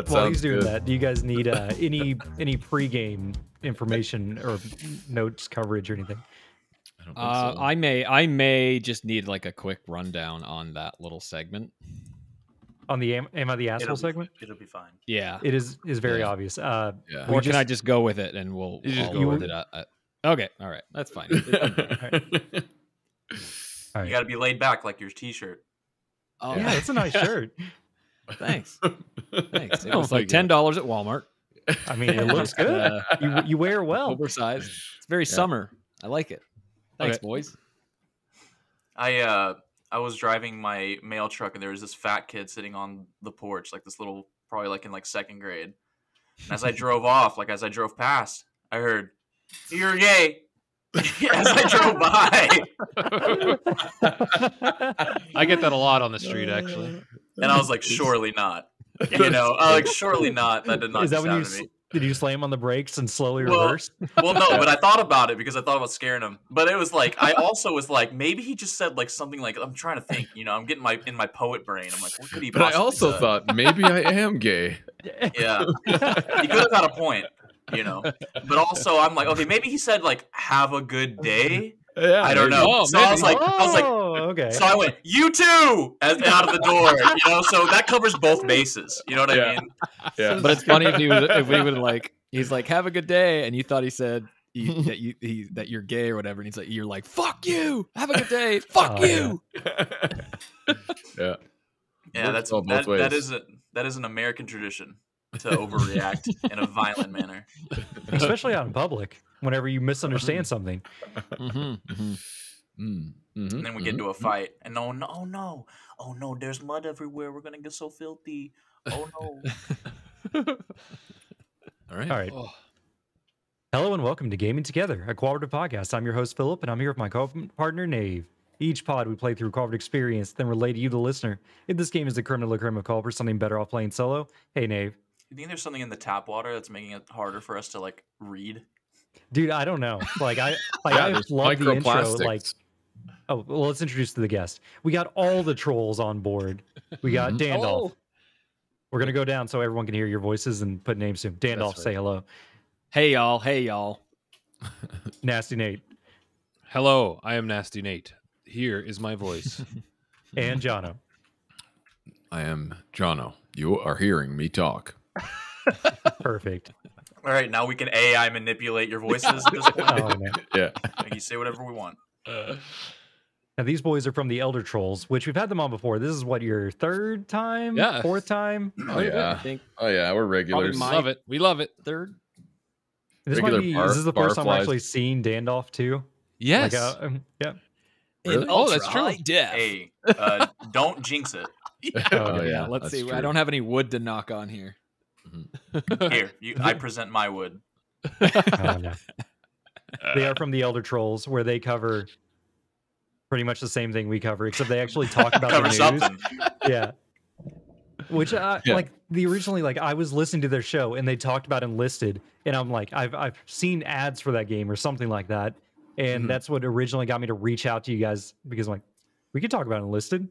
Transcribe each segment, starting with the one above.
While he's doing that, do you guys need any pregame information or notes coverage or anything? I don't think so. I may just need like a quick rundown on that little segment. On the Am I the Asshole segment? It'll be fine. Yeah. It is very obvious. Or can I just go with it and we'll go with it? Okay. All right. That's fine. All right. You got to be laid back like your t-shirt. Oh, yeah, it's a nice shirt. Thanks. Thanks. It was like $10 at Walmart. I mean, it looks good. You wear well. Oversized. It's very summer. I like it. Thanks, boys. I was driving my mail truck and there was this fat kid sitting on the porch, like this little, probably like in like second grade. And as I drove off, like as I drove past, I heard, "You're gay." As I drove by. I get that a lot on the street, actually. And I was like, surely not. You know, I like, surely not. That did not. Is that when me. Did you slam on the brakes and slowly reverse? Well, no, but I thought about it because I thought about scaring him. But it was like, I also was like, maybe he just said like something like, I'm trying to think, you know, I'm getting in my poet brain. I'm like, what could he But I also said? thought maybe I am gay. Yeah. He could have had a point, you know. But also I'm like, okay, maybe he said like, have a good day. Yeah, I don't know. Oh, so I was like, okay. So I went, "You too," out of the door, you know. So that covers both bases. You know what I mean? Yeah. But it's funny if we would like, he's like, "Have a good day," and you thought he said that you're gay or whatever, and he's like, you're like, "Fuck you, have a good day, fuck you." Yeah. Yeah, that is an American tradition to overreact in a violent manner, especially out in public. Whenever you misunderstand something, and then we get into a fight, and oh no, there's mud everywhere. We're gonna get so filthy. Oh no! All right. Oh. Hello and welcome to Gaming Together, a cooperative podcast. I'm your host Philip, and I'm here with my co-partner Nave. Each pod we play through a cooperative experience, then relay to you, the listener. If this game is the creme de la creme of co-op or something better off playing solo, hey Nave. You think there's something in the tap water that's making it harder for us to like read? Dude, I don't know. Like I love the intro. Like, oh well, let's introduce the guest. We got all the trolls on board. We got Dandalf. Oh. We're gonna go down so everyone can hear your voices and put names to him. Dandalf, say hello. Hey y'all. Nasty Nate. Hello, I am Nasty Nate. Here is my voice. And Jono. I am Jono. You are hearing me talk. Perfect. All right, now we can AI manipulate your voices at this point. Oh, man. Yeah. You say whatever we want. Now, these boys are from the Elder Trolls, which we've had them on before. This is what, your third time? Yeah. Fourth time? Oh, yeah. I think. Oh, yeah. We're regulars. Love it. We love it. Third. This might be. Is this the first time I've actually seen Dandalf too? Yes. Like, yeah. Really? Oh, that's true. Death. Hey, don't jinx it. Oh, yeah. Let's see. True. I don't have any wood to knock on here. Here, I present my wood. Oh, no. They are from the Elder Trolls, where they cover pretty much the same thing we cover, except they actually talk about the news. Something. Yeah. Which, like, originally, like, I was listening to their show, and they talked about Enlisted, and I'm like, I've seen ads for that game or something like that, and that's what originally got me to reach out to you guys, because I'm like, we could talk about Enlisted.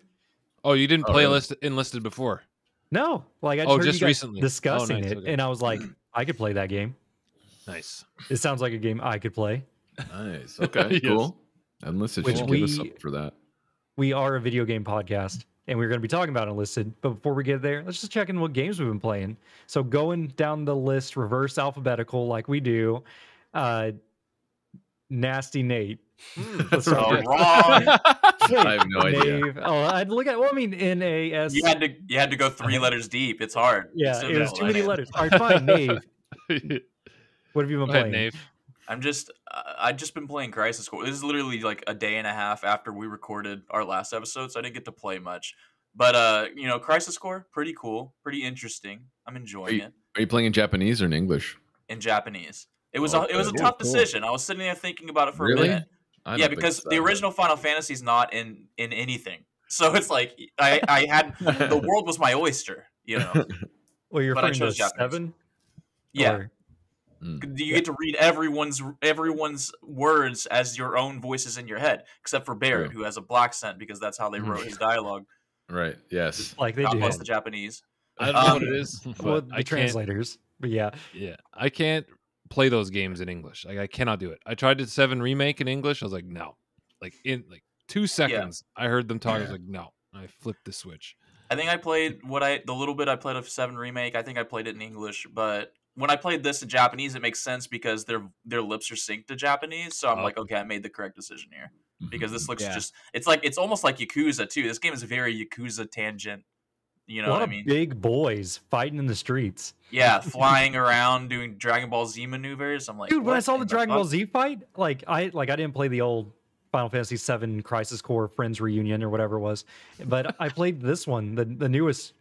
Oh, you didn't play Enlisted before? No, like I just heard just you guys recently discussing it, okay. and I was like, I could play that game. Nice. It sounds like a game I could play. Nice. Okay. Yes. Cool. Enlisted should give us something for that. We are a video game podcast, and we're going to be talking about Enlisted. But before we get there, let's just check in what games we've been playing. So going down the list, reverse alphabetical, like we do. Nasty Nate. Wrong. I have no idea. Oh, I'd look at. Well, I mean, N-A-S. You had to go 3 letters deep. It's hard. Yeah, it was too many letters. All right, fine, Nave. What have you been playing? Nave. I've just been playing Crisis Core. This is literally like a day and a half after we recorded our last episode, so I didn't get to play much. But Crisis Core, pretty cool, pretty interesting. I'm enjoying it. Are you playing in Japanese or in English? In Japanese. It was a tough decision. I was sitting there thinking about it for a minute. Yeah, because the original Final Fantasy is not in anything, so it's like I had the world was my oyster, you know. Well, you're but I referring chose to Japanese. 7? Yeah. Or... You get to read everyone's words as your own voices in your head, except for Barrett, who has a black scent because that's how they wrote his dialogue. Right. Yes. Like they God do. bless the Japanese. I don't know what it is, but Well, the I can't. translators. But yeah. Yeah, I can't play those games in English. Like I cannot do it. I tried the 7 remake in English. I was like, no. Like in 2 seconds, I heard them talk. I was like, no. I flipped the switch. I think I played the little bit I played of 7 remake. I think I played it in English, but when I played this in Japanese, it makes sense because their lips are synced to Japanese. So I'm like, okay, I made the correct decision here because this looks it's almost like Yakuza too. This game is a very Yakuza tangent. You know what I mean? Big boys fighting in the streets. Yeah, flying around doing Dragon Ball Z maneuvers. I'm like, dude, when I saw the in Dragon Ball fuck? Z fight, I didn't play the old Final Fantasy VII Crisis Core Friends Reunion or whatever it was, but I played this one, the newest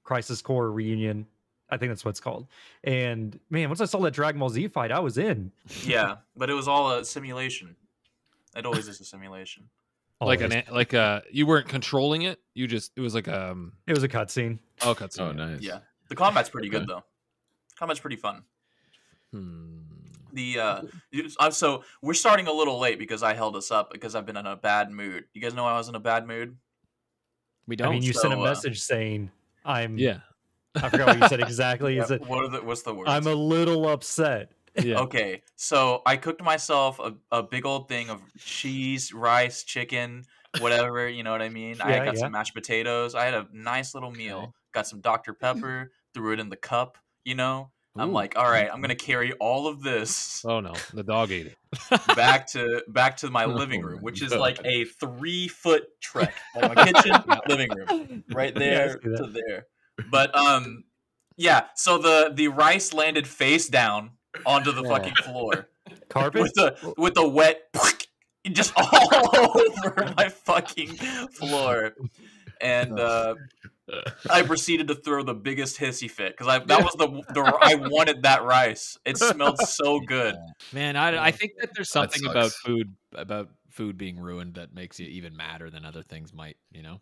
Crisis Core Reunion. I think that's what it's called. And man, once I saw that Dragon Ball Z fight, I was in. Yeah, but it was all a simulation. It always is a simulation. Like Always. you weren't controlling it. It was like It was a cutscene. oh cutscene. Oh, nice. Yeah, the combat's pretty good though. Combat's pretty fun. So we're starting a little late because I held us up because I've been in a bad mood. You guys know I was in a bad mood? We don't. I mean, you So, sent a message saying I'm. Yeah. I forgot what you said exactly. You said, what's the word? I'm a little upset. Yeah. Okay, so I cooked myself a big old thing of cheese, rice, chicken, whatever, you know what I mean? I got some mashed potatoes. I had a nice little meal. Got some Dr. Pepper, threw it in the cup, you know? I'm like, all right, I'm going to carry all of this Oh no, the dog ate it. back to my living room, which is like a 3-foot trek. Like my kitchen, living room, right there to there. But yeah, so the rice landed face down onto the fucking floor. Carpet? With the wet just all over my fucking floor. And I proceeded to throw the biggest hissy fit because I wanted that rice. It smelled so good. Man, I think that there's something sucks. about food being ruined that makes it even madder than other things might, you know?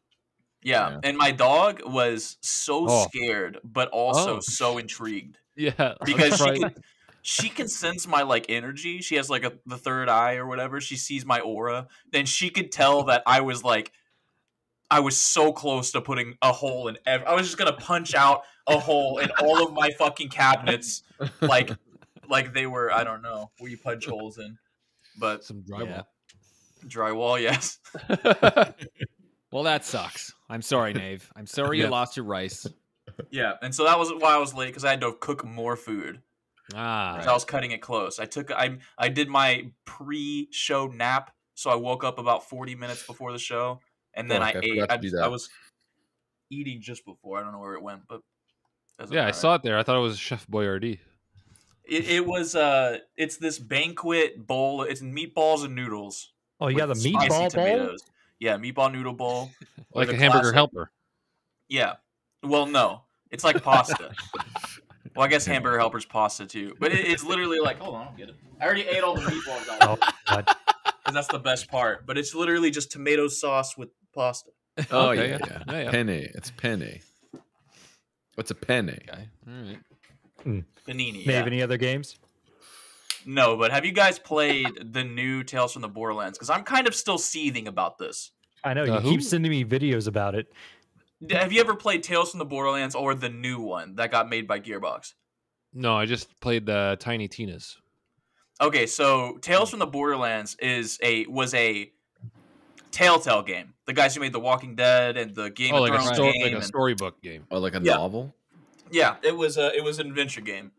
Yeah. And my dog was so scared, but also so intrigued. Yeah, Because she can sense my like energy. She has like the third eye or whatever. She sees my aura. Then she could tell that I was so close to putting a hole in I was just gonna punch out a hole in all of my fucking cabinets, like they were, I don't know, where you punch holes in, but some drywall. Drywall, yes. Well, that sucks. I'm sorry, Nave. I'm sorry you lost your rice. Yeah, and so that was why I was late because I had to cook more food. Ah, So I was cutting it close. I did my pre-show nap, so I woke up about 40 minutes before the show. And then I ate. I was eating just before. I don't know where it went, but yeah, I saw it there. I thought it was Chef Boyardee. It was. It's this banquet bowl. It's meatballs and noodles. Oh, you got the with meatball spicy bowl? tomatoes. Yeah, meatball noodle bowl. Like with a hamburger classic- helper. Yeah. Well, no, it's like pasta. Well, I guess hamburger helper's pasta too, but it's literally like. Hold on, I don't get it. I already ate all the meatballs out. Oh, God. And that's the best part. But it's literally just tomato sauce with pasta. Oh, Okay, yeah. yeah. Penne. It's penne. What's a penne? Okay. All right. Panini. Nave, any other games? No, but have you guys played the new Tales from the Borderlands? Because I'm kind of still seething about this. I know, you who? keep sending me videos about it. Have you ever played Tales from the Borderlands or the new one that got made by Gearbox? No, I just played the Tiny Tina's. Okay, so Tales from the Borderlands was a Telltale game. The guys who made The Walking Dead and the Game Oh, of like Thrones like game. a storybook game. Oh, like a Yeah. novel? Yeah, it was an adventure game.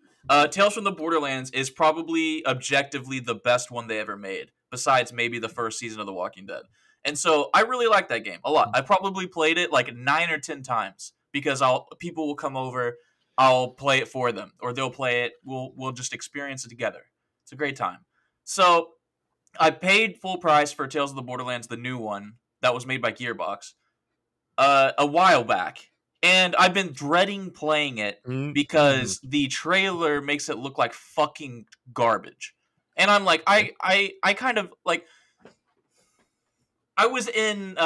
Tales from the Borderlands is probably objectively the best one they ever made, besides maybe the first season of The Walking Dead. And so I really like that game a lot. I probably played it like 9 or 10 times because people will come over, I'll play it for them, or they'll play it. We'll just experience it together. It's a great time. So I paid full price for Tales of the Borderlands, the new one that was made by Gearbox, a while back. And I've been dreading playing it because the trailer makes it look like fucking garbage. And I'm like, I kind of like, I was in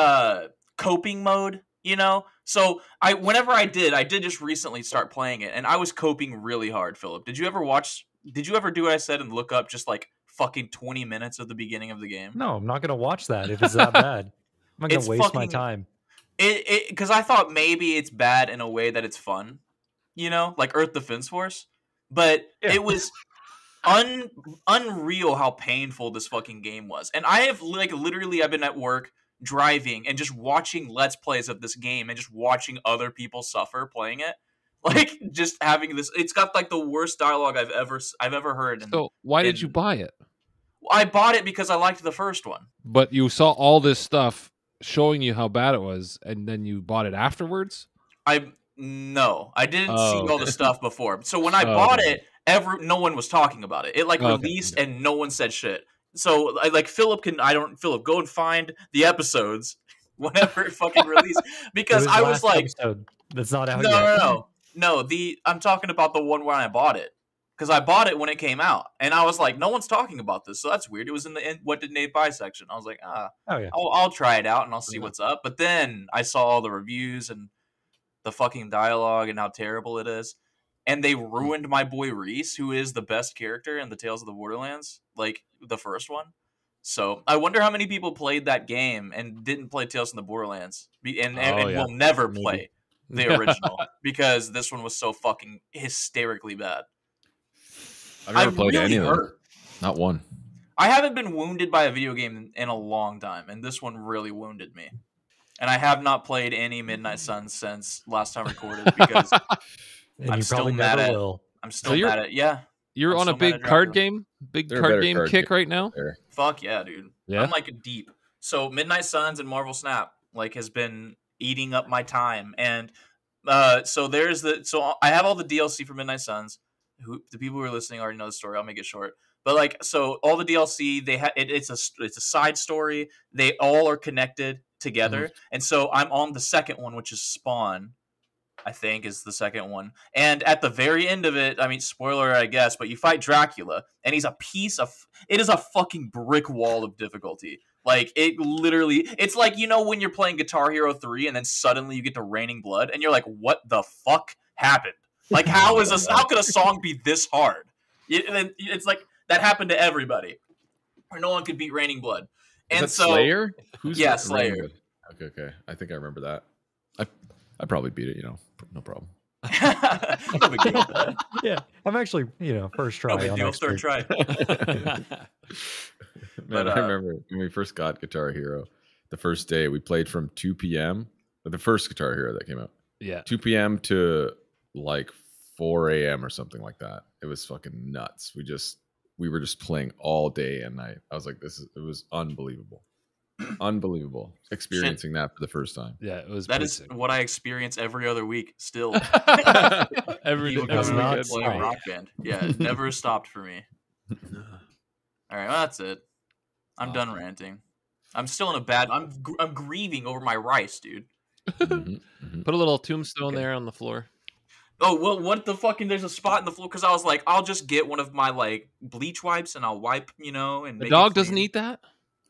coping mode, you know? So whenever I did just recently start playing it, and I was coping really hard, Philip. Did you ever watch Did you ever do what I said and look up just like fucking 20 minutes of the beginning of the game? No, I'm not gonna watch that if it's that bad. I'm not gonna It's waste my fucking- time. Because I thought maybe it's bad in a way that it's fun, like Earth Defense Force, but it was unreal how painful this fucking game was. And I have literally I've been at work driving and just watching Let's Plays of this game and just watching other people suffer playing it. Like just having this, it's got like the worst dialogue I've ever heard. So why did you buy it? I bought it because I liked the first one. But you saw all this stuff showing you how bad it was, and then you bought it afterwards? No, I didn't see all the stuff before. So when I bought it, no one was talking about it. It released and no one said shit. So Philip go and find the episodes whenever it fucking released, because I was like, episode. That's not out yet. No, I'm talking about the one where I bought it, because I bought it when it came out, and I was like, no one's talking about this, so that's weird. It was in the what did Nave buy section. I was like, I'll try it out and I'll see what's up. But then I saw all the reviews and the fucking dialogue and how terrible it is, and they ruined my boy Reese, who is the best character in the Tales of the Borderlands, like the first one. So I wonder how many people played that game and didn't play Tales of the Borderlands, and will never play the original because this one was so fucking hysterically bad. I've never played any of them. Not one. I haven't been wounded by a video game in a long time, and this one really wounded me. And I have not played any Midnight Suns since last time recorded because I'm still mad at it. I'm still mad at it. Yeah. You're on a big card game kick right now? Fuck yeah, dude. Yeah? I'm like deep. So Midnight Suns and Marvel Snap has been eating up my time, and so I have all the DLC for Midnight Suns. The people who are listening already know the story. I'll make it short. But so all the DLC, it's a side story. They all are connected together, and so I'm on the second one, which is Spawn. I think is the second one. And at the very end of it, I mean, spoiler, I guess, but you fight Dracula, and he's it is a fucking brick wall of difficulty. Like, it literally, it's like, when you're playing Guitar Hero 3 and then suddenly you get to Raining Blood and you're like, what the fuck happened? Like, how could a song be this hard? It's like, that happened to everybody. Or no one could beat Raining Blood. And is that Slayer? Who's Slayer. Okay. I think I remember that. I probably beat it, no problem. No big deal. Yeah, I'm actually, first try. No big deal, third try. Man, I remember when we first got Guitar Hero, the first day we played from 2 p.m. The first Guitar Hero that came out. Yeah. 2 p.m. to like 4 a.m. or something like that. It was fucking nuts. We were just playing all day and night. I was like, it was unbelievable. Unbelievable experiencing that for the first time. Yeah, it was. That is what I experience every other week still. Every day. Playing Rock Band. Yeah, it never stopped for me. All right, well, that's it. I'm done ranting. I'm still in a bad. I'm grieving over my rice, dude. Put a little tombstone there on the floor. Oh well, what the fucking? There's a spot in the floor because I was like, I'll just get one of my bleach wipes and I'll wipe, and the dog doesn't eat that.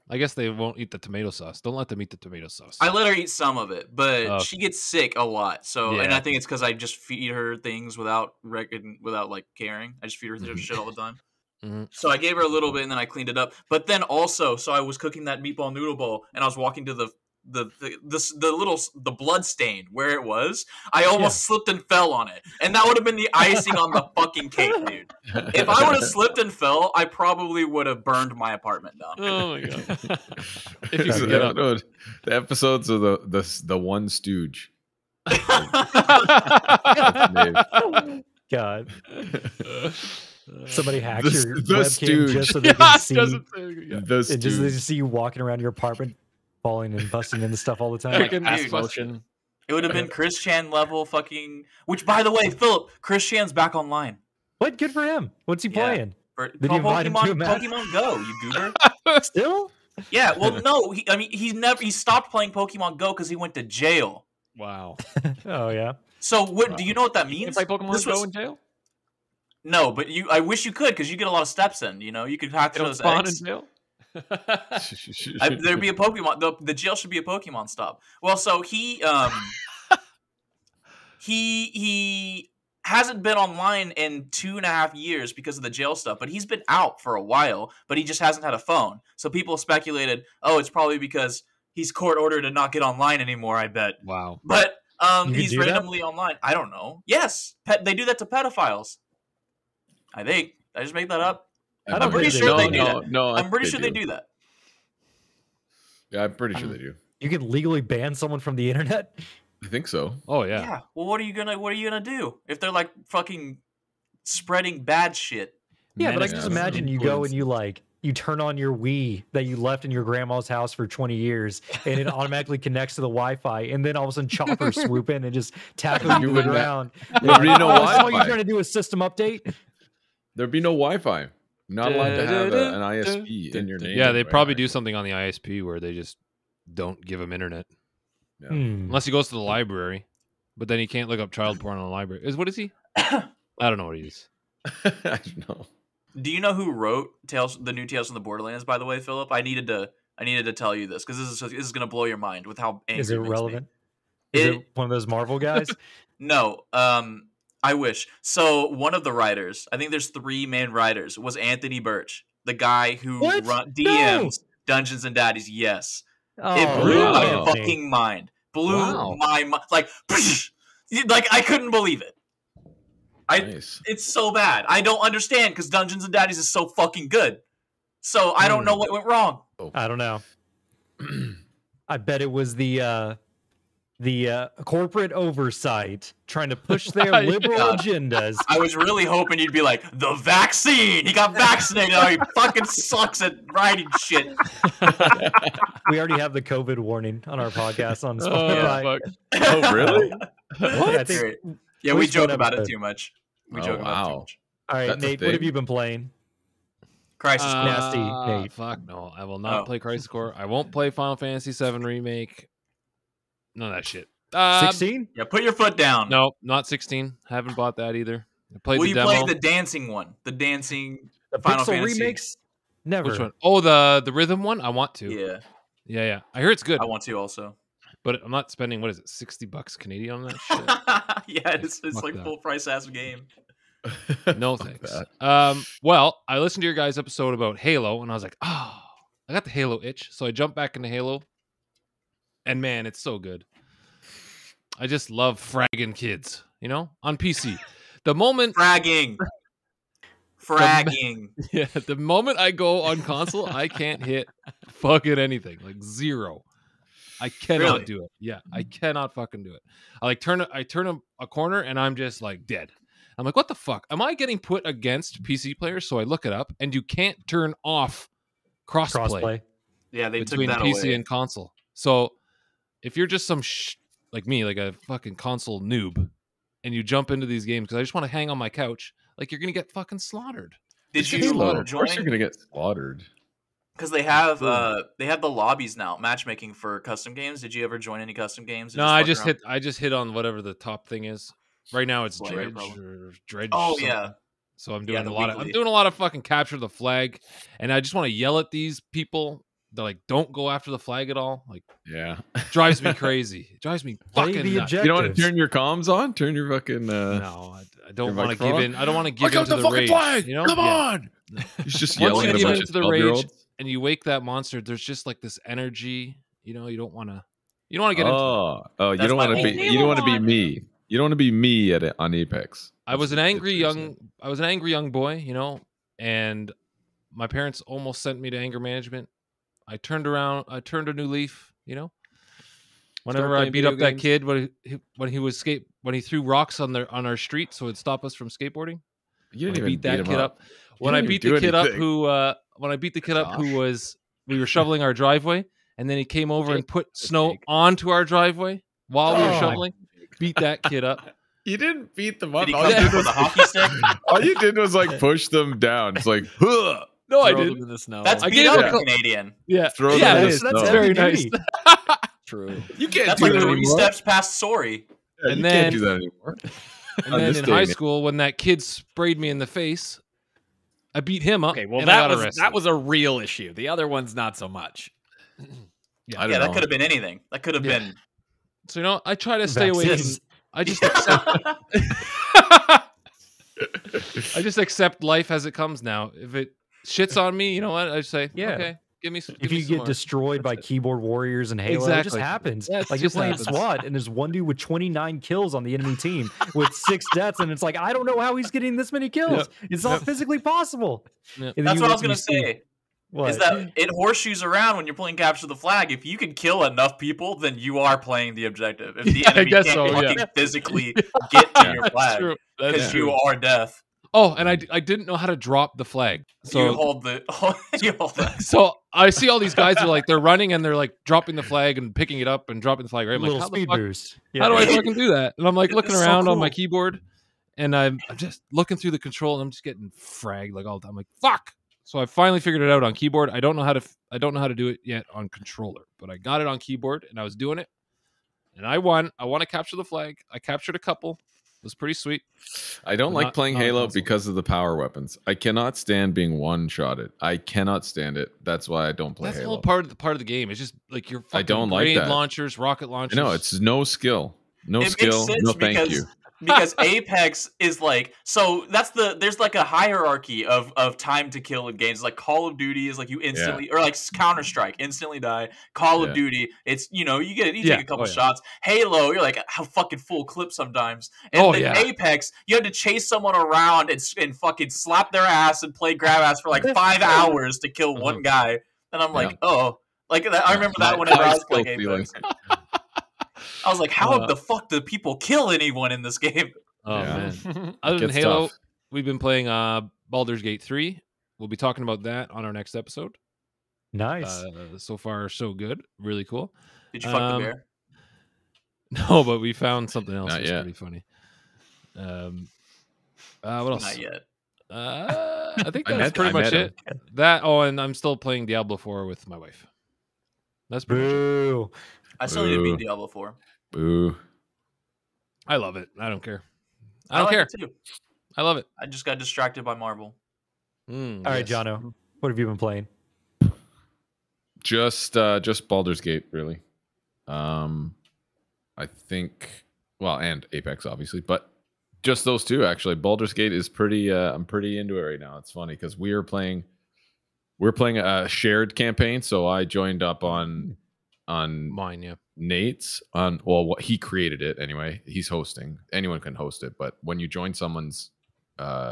I guess they won't eat the tomato sauce. Don't let them eat the tomato sauce. I let her eat some of it, but she gets sick a lot. So, and I think it's because I just feed her things without caring. I just feed her shit all the time. Mm-hmm. So I gave her a little bit, and then I cleaned it up. But then also, so I was cooking that meatball noodle bowl, and I was walking to the blood stain where it was. I almost slipped and fell on it, and that would have been the icing on the fucking cake, dude. If I would have slipped and fell, I probably would have burned my apartment down. Oh my god! If you could get up. The episodes of the One Stooge. God. Somebody hacks your the webcam Stooge. just so they can see, The and just they Stooge. see you walking around your apartment, falling and busting into stuff all the time. Dude, it would have been Chris Chan level fucking. Which, by the way, Philip, Chris Chan's back online. What? Good for him. What's he playing? Did you invite him to a match? Pokemon Go, you goober. Still? Yeah. Well, no. He stopped playing Pokemon Go because he went to jail. Wow. Oh yeah. So what? Do you know what that means? You can play Pokemon Go in jail? No, but I wish you could because you get a lot of steps in. You could hack those eggs. In jail? There'd be a Pokemon. The jail should be a Pokemon stop. Well, so he hasn't been online in 2.5 years because of the jail stuff, but he's been out for a while, but he just hasn't had a phone. So people speculated, oh, it's probably because he's court ordered to not get online anymore, I bet. Wow. But he's randomly online. I don't know. Yes, they do that to pedophiles. I think. Did I just make that up? I'm pretty sure they do that. No, I'm pretty sure they do that. Yeah, I'm pretty sure they do. You can legally ban someone from the internet? I think so. Oh yeah. Yeah. Well, what are you gonna do if they're like fucking spreading bad shit? Yeah, but I can just imagine you go and you turn on your Wii that you left in your grandma's house for 20 years, and it automatically connects to the Wi-Fi, and then all of a sudden choppers swoop in and just tackle you to the ground. There'd be no All you're Wi-Fi. trying to do a system update. There'd be no Wi-Fi. Not allowed to have an ISP in your name. Yeah, they probably do something on the ISP where they just don't give him internet. Yeah. Unless he goes to the library, but then he can't look up child porn on the library. What is he? I don't know what he is. I don't know. Do you know who wrote the new Tales from the Borderlands? By the way, Philip, I needed to tell you this because this is going to blow your mind with how angry. Is it makes relevant? Me. Is it one of those Marvel guys? No. I wish. So one of the writers, I think there's 3 main writers, was Anthony Birch, the guy who DMs Dungeons and Daddies. Yes. It blew my fucking mind. Blew my mind. Like I couldn't believe it. It's so bad. I don't understand because Dungeons and Daddies is so fucking good. So I don't know what went wrong. I don't know. I bet it was the corporate oversight trying to push their liberal agendas. I was really hoping you'd be like, the vaccine. He got vaccinated. Oh, he fucking sucks at writing shit. We already have the COVID warning on our podcast on Spotify. Oh, really? What? Yeah, we joke about it too much. We joke about it too much. All right, Nate, what have you been playing? Crisis Core. Nasty, Nate. Fuck no. I will not play Crisis Core. I won't play Final Fantasy VII Remake. None of that shit. 16? Yeah, put your foot down. No, not 16. Haven't bought that either. I played Will the you demo. play the dancing one? The dancing Final Pixel Fantasy remakes? Never. Which one? Oh, the rhythm one? I want to. Yeah. I hear it's good. I want to also. But I'm not spending, what is it, $60 Canadian on that shit? Yeah, it's like full price ass game. No thanks. Well, I listened to your guys' episode about Halo, and I was like, oh, I got the Halo itch. So I jumped back into Halo, and man, it's so good. I just love fragging kids, on PC. The moment fragging. Yeah, the moment I go on console, I can't hit fucking anything, like 0. I cannot do it. Yeah, I cannot fucking do it. I turn a corner and I'm just like dead. I'm like, what the fuck? Am I getting put against PC players? So I look it up, and you can't turn off crossplay. Yeah, they between took that PC away. and console. So if you're just some like me, like a fucking console noob, and you jump into these games because I just want to hang on my couch, like you're gonna get fucking slaughtered. Did you join? Of join? course you're gonna get slaughtered. Because they have the lobbies now, matchmaking for custom games. Did you ever join any custom games? No, I just hit on whatever the top thing is. Right now it's Slayer, Dredge. Oh something. yeah. So I'm doing I'm doing a lot of fucking capture the flag, and I just want to yell at these people that like don't go after the flag at all. Like, yeah, drives me crazy. It drives me fucking nuts. You don't want to turn your comms on? Turn your fucking no, I don't want to give in. I don't want to give in to the rage. Flag. Come on. He's just Once yelling you at a give bunch into of the rage 12-year-olds. and you wake that monster, there's just like this energy. You don't want to get into it. You don't want to be me. You don't want to be me on Apex. I was an angry young boy, and my parents almost sent me to anger management. I turned around, I turned a new leaf, Whenever I beat up that kid when he threw rocks on our street so it'd stop us from skateboarding. You didn't beat that kid up. When I beat the kid up who we were shoveling our driveway, and then he came over and put snow onto our driveway while we were shoveling. Beat that kid up. You didn't beat them up. Did he come with a hockey stick? All you did was like push them down. It's like, huh. No, I didn't. That's beat up Canadian. Yeah, throw them in the that's snow. very nice. True. You can't That's do like that 3 anymore. steps past sorry. Yeah, And you then- can't do that anymore. And then in high school, when that kid sprayed me in the face, I beat him up. Okay, well and I got that arrested. was a real issue. The other one's not so much. I don't Yeah, that know. could have been anything. That could have been. So I try to stay away from. Vaccines. I just accept. I just accept life as it comes now. If it shits on me, you know what? I just say, Yeah. okay, give me some. If give me you some get more. destroyed by That's it. keyboard warriors and Halo, it just Exactly. happens. Yeah, it like you're just playing happens. SWAT, and there's one dude with 29 kills on the enemy team with 6 deaths, and it's like, I don't know how he's getting this many kills. It's not physically possible. Yep. And then That's you what I look was and gonna you see- say. What? Is that it horseshoes around when you're playing capture the flag? If you can kill enough people, then you are playing the objective. If the Yeah, I enemy guess can't so, fucking yeah. physically get to your That's flag, true. That's because true. you are death. Oh, and I didn't know how to drop the flag. So You hold the you hold that. So I see all these guys are like they're running and they're like dropping the flag and picking it up and dropping the flag. Right? I'm like, little how the speed fuck? boost. How do I Yeah. fucking do that? And I'm like looking It's so around on my cool. keyboard, and I'm just looking through the control, and I'm just getting fragged like all the time. I'm like, fuck. So I finally figured it out on keyboard. I don't know how to do it yet on controller, but I got it on keyboard and I was doing it, and I won. I want to capture the flag. I captured a couple. It was pretty sweet. I don't But like not- playing not on Halo console. because of the power weapons. I cannot stand being one-shotted. I cannot stand it. That's why I don't play That's the Halo. whole part of the game. It's just like your fucking don't like grenade that. launchers, rocket launchers. No, it's no skill. No It skill. makes sense No thank you. because Apex is like, so there's like a hierarchy of time to kill in games. Like Call of Duty is like you instantly, or like Counter-Strike, instantly die. Call of Yeah. Duty, it's you Yeah. take a couple Oh, yeah. shots. Halo, you're like how fucking full clip sometimes. And Oh, then yeah. Apex, you have to chase someone around and fucking slap their ass and play grab ass for like 5 hours to kill one guy. And I'm like, oh, like I remember that whenever I was playing Apex. I was like, how the fuck do people kill anyone in this game? Oh Yeah. man. Other than Gets Halo, tough. we've been playing Baldur's Gate 3. We'll be talking about that on our next episode. Nice. So far, so good. Really cool. Did you fuck the bear? No, but we found something else Not that's yet. pretty funny. What else? Not yet. I think I that's met- pretty I much met it. That. Oh, and I'm still playing Diablo 4 with my wife. That's pretty much it. Boo. I still need to beat Ooh. Diablo 4. Boo. I love it. I don't care. I I don't like care. it too. I love it. I just got distracted by Marvel. All right, yes. Jono, what have you been playing? Just Baldur's Gate, really. I think, well, and Apex, obviously, but just those two actually. Baldur's Gate is pretty. I'm pretty into it right now. It's funny because we're playing a shared campaign. So I joined up on Mine, yeah. Nate's what he created it anyway. He's hosting. Anyone can host it, but when you join someone's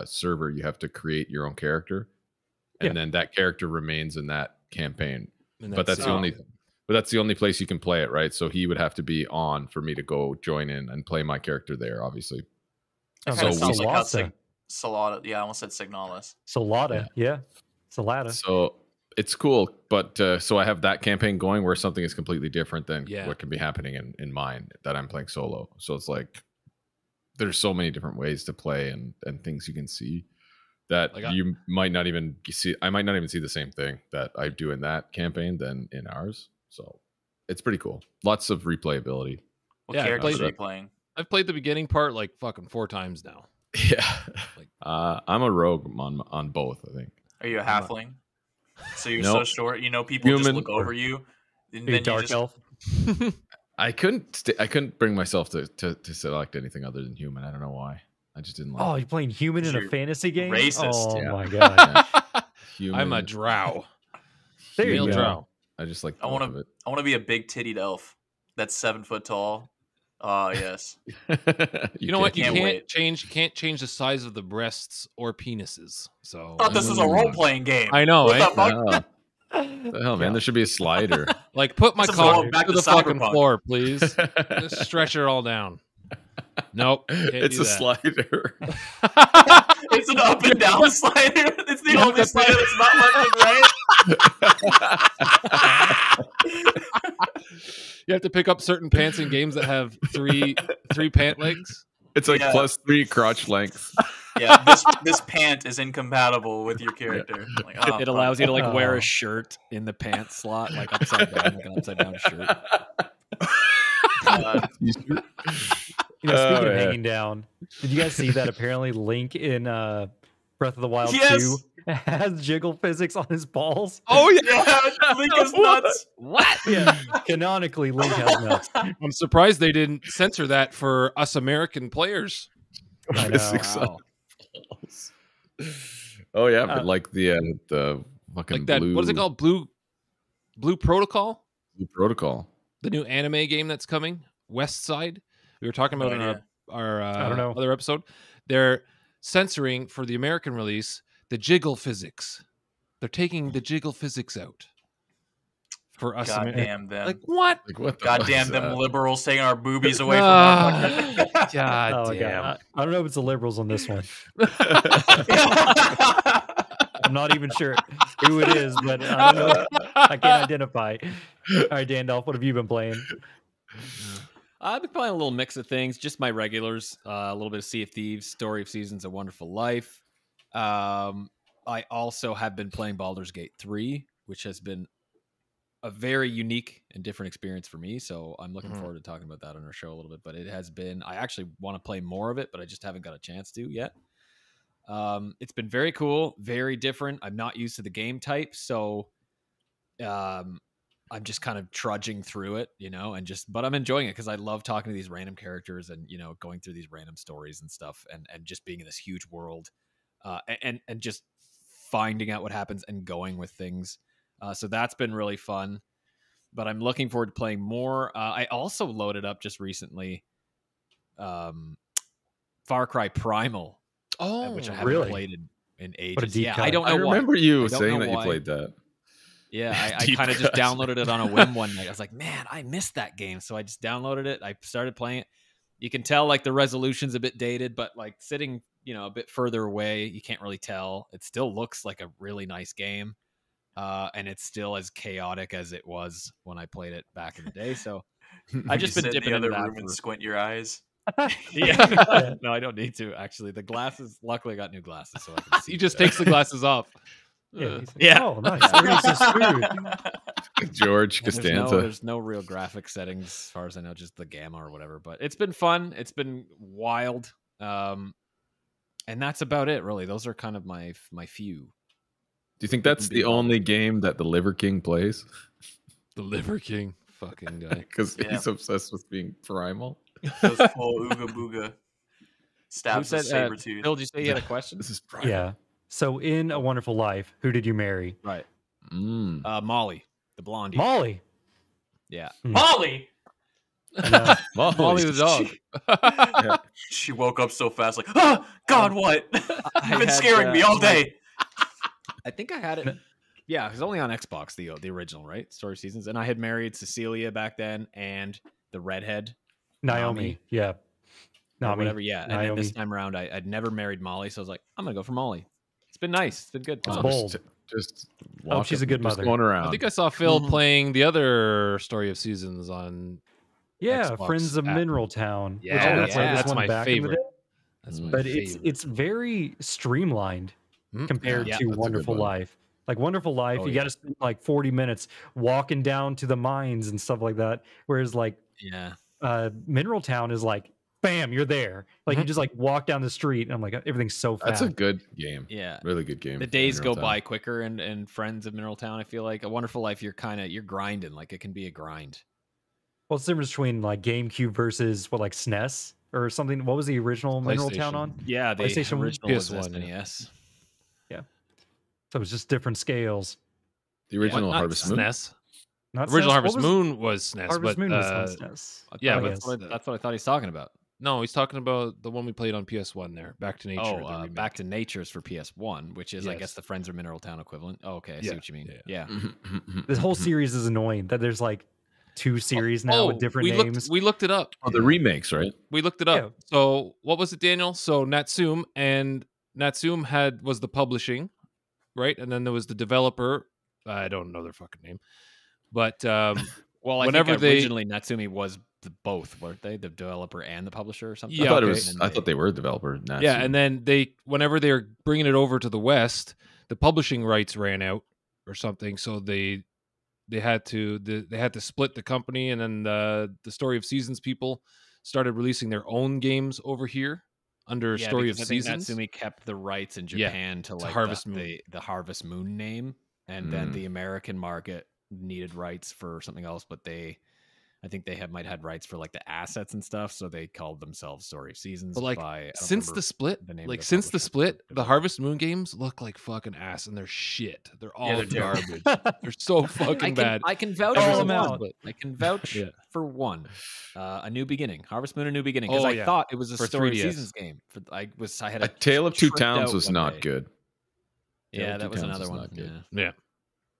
server, you have to create your own character, and then that character remains in that campaign. And But that's it. the only. But that's the only place you can play it, right? So he would have to be on for me to go join in and play my character there, obviously. It Sounds kind of So sounds like how Solata. Solata. Yeah, I almost said Signalis. Solata. Yeah. Solata. So it's cool, but so I have that campaign going where something is completely different than Yeah. what can be happening in mine that I'm playing solo. So it's like there's so many different ways to play and things you can see that Like you might not even see. I might not even see the same thing that I do in that campaign than in ours. So it's pretty cool. Lots of replayability. What Yeah, I characters played are you it. playing? I've played the beginning part like fucking 4 times now. Yeah. Like- I'm a rogue on both, I think. Are you a halfling? So you're Nope. so short, people just Human look over you. And Are you then dark just, elf? I couldn't bring myself to select anything other than human. I don't know why. I just didn't like Oh, you're playing human in a You're fantasy game? racist. Oh Yeah. my god. human. I'm a drow. There you Male go. drow. I just like I both want of to. it. I want to be a big tittied elf that's 7 foot tall. Oh yes. You know what? You can't can't wait. change. You can't change the size of the breasts or penises. So I thought this was a role playing game. I know, What eh? the fuck? Oh, the hell, man! There should be a slider. Like, put my This is cock going back to to the fucking Cyberpunk. floor, please. Just stretch it all down. Nope, can't It's do a that. slider. It's an up and down slider. It's the only slider that's not left and right. You have to pick up certain pants in games that have three pant legs. It's like Yeah. +3 crotch length. Yeah, this pant is incompatible with your character. Like, oh, It allows you to like wear Oh. a shirt in the pants slot, like upside down, like an upside down shirt. God. Speaking Oh, of yeah. hanging down, did you guys see that apparently Link in Breath of the Wild Yes. 2 has jiggle physics on his balls? Oh yeah, Yeah, Link is nuts. what? Yeah, canonically Link has nuts. I'm surprised they didn't censor that for us American players. I know. Physics Wow. balls. Oh yeah, but like the fucking Like that. blue, What is it called? Blue Protocol, Blue Protocol. the new anime game that's coming. West Side. We were talking about No in idea. our I don't know. other episode. They're censoring for the American release the jiggle physics. They're taking the jiggle physics out for us. Goddamn them. Like what? Like what the fuck Goddamn is them that? liberals taking our boobies away from our fucking... God Oh, damn. God. I don't know if it's the liberals on this one. I'm not even sure who it is, but I don't know. I can't identify. All right, Dandalf, what have you been playing? I've been playing a little mix of things, just my regulars, a little bit of Sea of Thieves, Story of Seasons, A Wonderful Life. I also have been playing Baldur's Gate 3, which has been a very unique and different experience for me. So I'm looking forward to talking about that on our show a little bit. But it has been, I actually want to play more of it, but I just haven't got a chance to yet. It's been very cool, very different. I'm not used to the game type, so I'm just kind of trudging through it, but I'm enjoying it because I love talking to these random characters and, going through these random stories and stuff and just being in this huge world and just finding out what happens and going with things. So that's been really fun, but I'm looking forward to playing more. I also loaded up just recently Far Cry Primal. Which I haven't played in ages. deep cut. I don't know I remember you don't saying know that you why. played that. Yeah, I Deep kind of just cut. downloaded it on a whim one night. I was like, man, I missed that game. So I just downloaded it. I started playing it. You can tell like the resolution's a bit dated, but like sitting, a bit further away, you can't really tell. It still looks like a really nice game. And it's still as chaotic as it was when I played it back in the day. So I've just You been sit in dipping the into other that room and for- squint your eyes. Yeah. No, I don't need to actually. The glasses, luckily I got new glasses so I can see. He just better. takes the glasses off. Yeah. he's like, Yeah. Oh, nice. Everything's so smooth. George There's Costanza. there's no real graphic settings as far as I know, just the gamma or whatever. But it's been fun. It's been wild. And that's about it, really. Those are kind of my few. Do you think that's the only game that the Liver King plays? The Liver King, fucking guy. Because Yeah. he's obsessed with being primal. Goes full ooga booga. Who Stabs a said, saber tooth. Phil, did you say you had a question? This is primal. Yeah. So in A Wonderful Life, who did you marry? Right. Mm. Molly, the blondie. Molly. Yeah. Molly! No. Molly the dog. She woke up so fast, like, oh, God, what? I You've been had, scaring me all my- day. I think I had it. Yeah, it was only on Xbox, the original, right? Story Seasons. And I had married Cecilia back then and the redhead. Naomi. Nami. Yeah. Or Nami. whatever, yeah. And then Naomi. this time around, I'd never married Molly, so I was like, I'm gonna go for Molly. It's been nice. It's been good. It's fun. bold. Just Oh, she's a good just mother. going around. I think I saw Phil Mhm. playing the other Story of Seasons on. Yeah, Xbox Friends of app. Mineral Town. Yeah, which I didn't yeah, play this that's one my back in the favorite. day, That's my but favorite. it's very streamlined Mm, compared yeah, to that's a good Wonderful one. Life. Like Wonderful Life, Oh, you yeah. got to spend like 40 minutes walking down to the mines and stuff like that. Whereas like Yeah. Mineral Town is like, bam, you're there. Like you Mhm. just like walk down the street, and I'm like, everything's so fast. That's a good game. Yeah. Really good game. The for days Mineral go Town. by quicker and Friends of Mineral Town, I feel like. A Wonderful Life, you're grinding. Like it can be a grind. Well, it's the difference between like GameCube versus what, like SNES or something. What was the original Mineral Town PlayStation. on? Yeah, the PlayStation original was PS1, yeah. SNES. So it was just different scales. The original Not Harvest Moon. SNES. Not Original SNES. Harvest What was- Moon was SNES, Harvest but Moon was on SNES. yeah, I but guess. That's what I thought he was talking about. no, he's talking about the one we played on PS1 there, Back to Nature. the remake. Back to Nature's for PS1, which is, I Yes. guess, the Friends of Mineral Town equivalent. Oh, okay, I see Yeah, what you mean. yeah. Yeah. This whole series is annoying that there's like 2 series now with different we names. We looked it up. Oh, the remakes, right? We looked it up. Yeah. So what was it, Daniel? So Natsume was the publishing, right? And then there was the developer. I don't know their fucking name, but Well, I Whenever think they- originally Natsumi was both, weren't they? The developer and the publisher or something? Yeah, I thought okay. it was. I thought they were a developer. yeah, and then whenever they were bringing it over to the West, the publishing rights ran out or something, so they had to split the company, and then the Story of Seasons people started releasing their own games over here under Yeah, Story of because I think Seasons. Natsumi kept the rights in Yeah, Japan to like Harvest the, Moon. the Harvest Moon name, and then Mm. the American market needed rights for something else, but they I think they might had rights for like the assets and stuff, so they called themselves Story of Seasons. But like I don't since remember the split, the name of like the since the publisher. split, the Harvest Moon games look like fucking ass, and they're shit. They're all they're terrible. garbage. They're so fucking bad. I can vouch Ever for since the one. split. I can vouch Yeah. for one. A New Beginning, Harvest Moon, A New Beginning, because Oh, I yeah. thought it was a For Story of 3DS. Seasons game. I had A Tale of Two tripped Towns out was one not day. good. Tale Yeah, of that Two was Towns another was one. not good. Yeah. Yeah.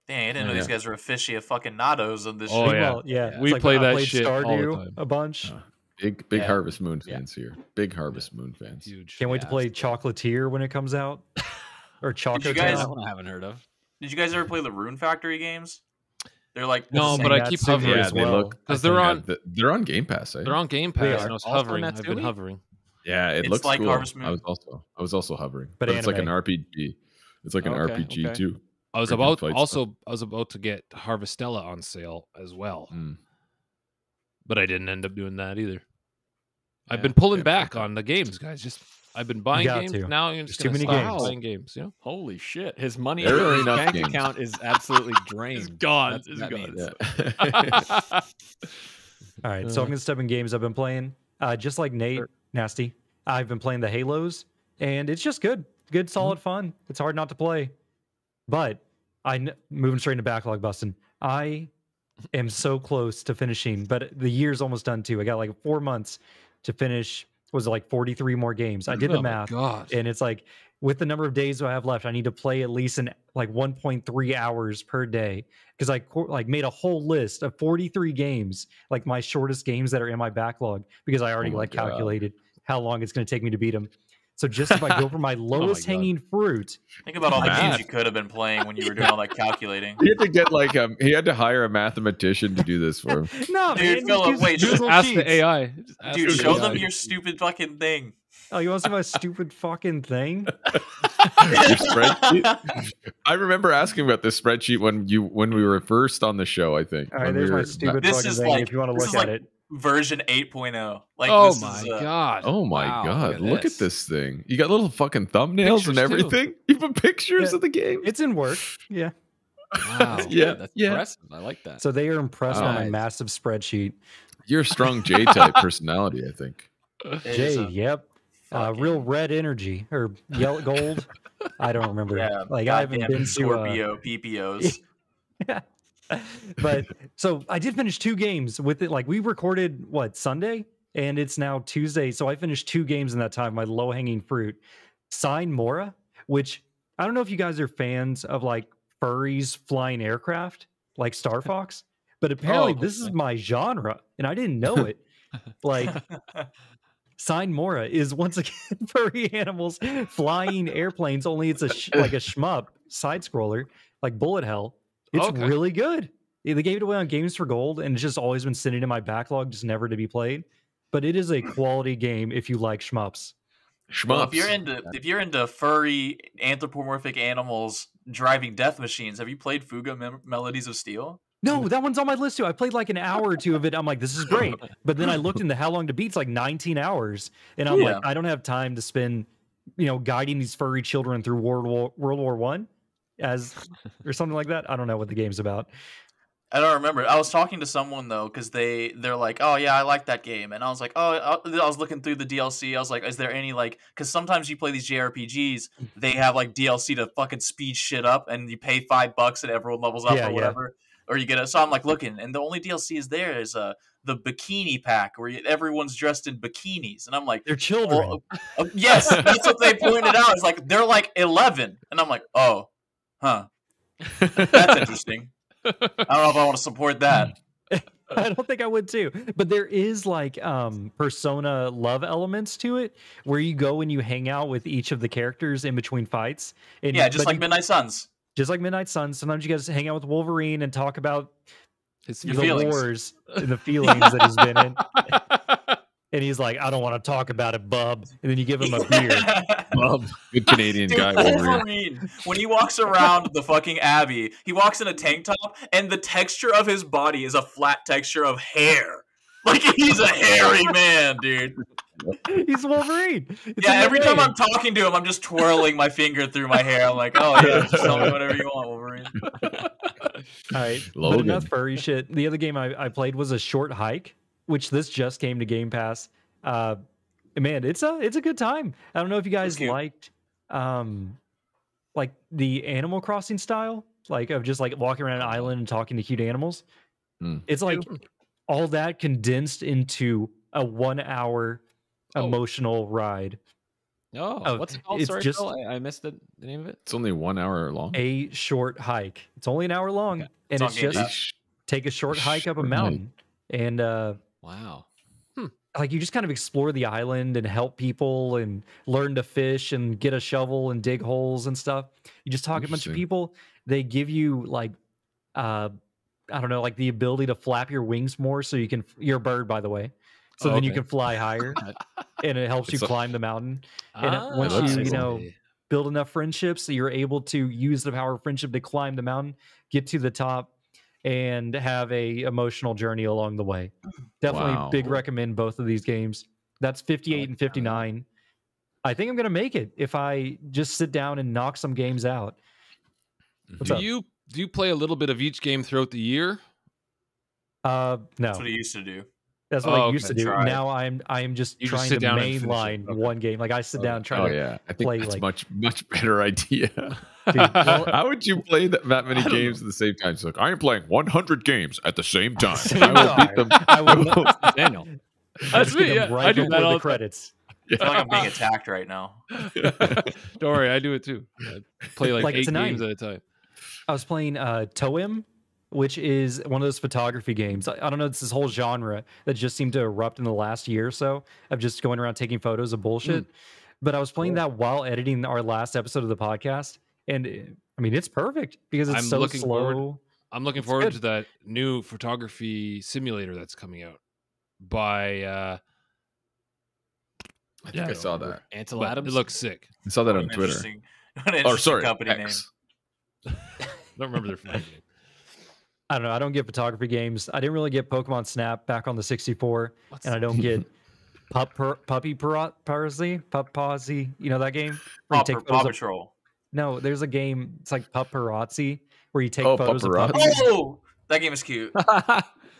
Dang, I didn't know Yeah. these guys were officially a fucking Nados on this Oh, shit. yeah. Well, yeah. Yeah. We It's play I that played shit all the Stardew time. a bunch. Big Yeah. Harvest Moon Yeah. fans here. Big Harvest Moon fans. Huge. Can't wait to Yeah, play Chocolatier when it comes out. Or Choco you guys- That Town. one I haven't heard of. Did you guys ever play the Rune Factory games? They're like No, the but I same- keep Natsumi hovering. Yeah, as they well. look Because I they're think. on They're on Game Pass, eh? they're on Game They Pass, are. and I was Also hovering. I've been Natsumi? hovering. Yeah, it It's looks like cool. Harvest I Moon. was also hovering, But but it's like an anime. RPG. It's like an Okay, RPG okay. too. I was Freaking about fight I was about to get Harvestella on sale as well, Mm. but I didn't end up doing that either. I've Yeah. been pulling Yeah, back fuck on the games, guys. I've been buying got games to. now. I'm just There's too gonna many stop games. buying games. You know, Holy shit! His money There in are his enough bank games. account is absolutely drained. gone. That's what It's that gone. means. Yeah. All right, so I'm gonna step in games I've been playing. Just like Nate, Sure. Nasty, I've been playing the Halos, and it's just good, solid fun. It's hard not to play, but moving straight into backlog busting. I am so close to finishing, but the year's almost done too. I got like 4 months to finish. Was it like 43 more games? I did the Oh my math, God. and it's like with the number of days I have left, I need to play at least like 1.3 hours per day because I made a whole list of 43 games, like my shortest games that are in my backlog because I already my God. calculated how long it's going to take me to beat them. So just if I go for my lowest God. hanging fruit, Think about all the Math. games you could have been playing when you were doing all that calculating. He had to get like he had to hire a mathematician to do this for him. no, Dude, man, just Philip, use wait, just Google Ask Sheets. the AI. Just ask Dude, the show AI. them your stupid fucking thing. Oh, you want to see my stupid fucking thing? Your spreadsheet. I remember asking about this spreadsheet when we were first on the show. I think. All right, when there's we my were- stupid This fucking is thing. like- If you want to this look is at like- it, Version 8.0. Like Oh this my is, God. Oh my Wow, God! look Look at at this thing. You got little fucking thumbnails and Pictures, too. everything. You put pictures Yeah. of the game. it's in work. Yeah. Wow. Yeah, That's yeah. impressive. I like that. So they are impressed by my Nice. massive spreadsheet. You're a strong J type personality, I think. it is Jade, a yep. fucking- Real red energy or yellow gold. I don't remember. Yeah, Like I haven't goddamn been to. Scorpio PPOs. But so I did finish 2 games with it. Like we recorded Sunday, and it's now Tuesday. So I finished 2 games in that time. My low hanging fruit, Sign Mora, which I don't know if you guys are fans of like furries flying aircraft, like Star Fox, but apparently this is my genre, and I didn't know it. Like. Sign Mora is once again furry animals flying airplanes. Only it's like a shmup side scroller, like Bullet Hell. It's Okay. really good. They gave it away on Games for Gold, and it's just always been sitting in my backlog, just never to be played. But it is a quality game if you like shmups. Well, Shmups. if you're into furry anthropomorphic animals driving death machines, have you played Fuga Melodies of Steel? No, that one's on my list too. I played like an hour or 2 of it. I'm like, this is great. But then I looked into how long to beat's like 19 hours, and I'm like, I don't have time to spend, guiding these furry children through World War One, or something like that. I don't know what the game's about. I don't remember. I was talking to someone though, because they're like, "Oh yeah, I like that game," and I was like, "Oh," I was looking through the DLC. I was like, "Is there any like?" Because sometimes you play these JRPGs, they have like DLC to fucking speed shit up, and you pay $5 and everyone levels up or whatever, or you get it. So I'm like looking, and the only DLC is there is the bikini pack where everyone's dressed in bikinis, and I'm like, They're children. yes, that's what they pointed out. It's like they're like 11, and I'm like, oh, huh, that's interesting. I don't know if I want to support that. I don't think I would too. But there is like Persona love elements to it where you go and you hang out with each of the characters in between fights. And, Yeah, just like Midnight Suns. Just like Midnight Suns. Sometimes you guys hang out with Wolverine and talk about Your the feelings. wars and the feelings that he's been in. And he's like, I don't want to talk about it, bub. And then you give him a beer. Bub. Good Canadian Dude, guy. Wolverine. Wolverine, when he walks around the fucking Abbey, he walks in a tank top, and the texture of his body is a flat texture of hair. Like, he's a hairy man, dude. He's Wolverine. It's Yeah, in every the time name. I'm talking to him, I'm just twirling my finger through my hair. I'm like, oh yeah, just tell me whatever you want, Wolverine. All right, but Logan. enough furry shit. The other game I played was a short hike, which this just came to Game Pass. Man, it's a good time. I don't know if you guys cute. liked like the Animal Crossing style, like of just like walking around an island and talking to cute animals. It's like all that condensed into a 1 hour emotional ride. Oh, what's it called? It's Sorry, just Phil, I missed the name of it. It's only 1 hour long. a short hike. It's only an hour long, Okay. and It's it's on Game just take a short hike up a short mountain, and Wow. like you just kind of explore the island and help people and learn to fish and get a shovel and dig holes and stuff. You just talk to a bunch of Interesting. people. They give you like I don't know, like the ability to flap your wings more so you can you're a bird, by the way. So then you Okay. can fly higher and it helps you It's a- climb the mountain. And once that's you, you cool. know, build enough friendships so you're able to use the power of friendship to climb the mountain, get to the top, and have a emotional journey along the way. Definitely Wow. big recommend both of these games. That's 58 and 59. I think I'm gonna make it if I just sit down and knock some games out. What's Do up? you play a little bit of each game throughout the year? No, That's what he used to do. that's what I Oh, used to okay. do. Try it. Now I am just You just trying sit to down and finish it. mainline Okay. one game. Like I sit down and try Oh to yeah, I think play, that's like- much better idea. Dude, well, How would you play that many games at the same time? It's like I am playing 100 games at the same time. Same I will time. beat them. I will Daniel. That's just get me. them Yeah, right I do before that all the the time. credits. I feel like I'm being attacked right now. Don't worry, I do it too. I play like 8 tonight. games at a time. I was playing Toem, which is one of those photography games. I don't know, it's this whole genre that just seemed to erupt in the last year or so of just going around taking photos of bullshit. But I was playing that while editing our last episode of the podcast, and I mean it's perfect because it's I'm so looking slow. forward- I'm looking It's forward good. to that new photography simulator that's coming out by I think I saw that. Ansel but Adams. it looks sick. I saw that What on an Twitter. interesting- what an Or interesting sorry, company X. I don't remember their full name. I don't know. I don't get photography games. I didn't really get Pokemon Snap back on the 64, and I don't get Puppy Paparazzi. You know that game? Where you take Paw photos of- Patrol. No, there's a game. It's like Paparazzi, where you take Oh, photos of Paparazzi. puppies. Oh, that game is cute.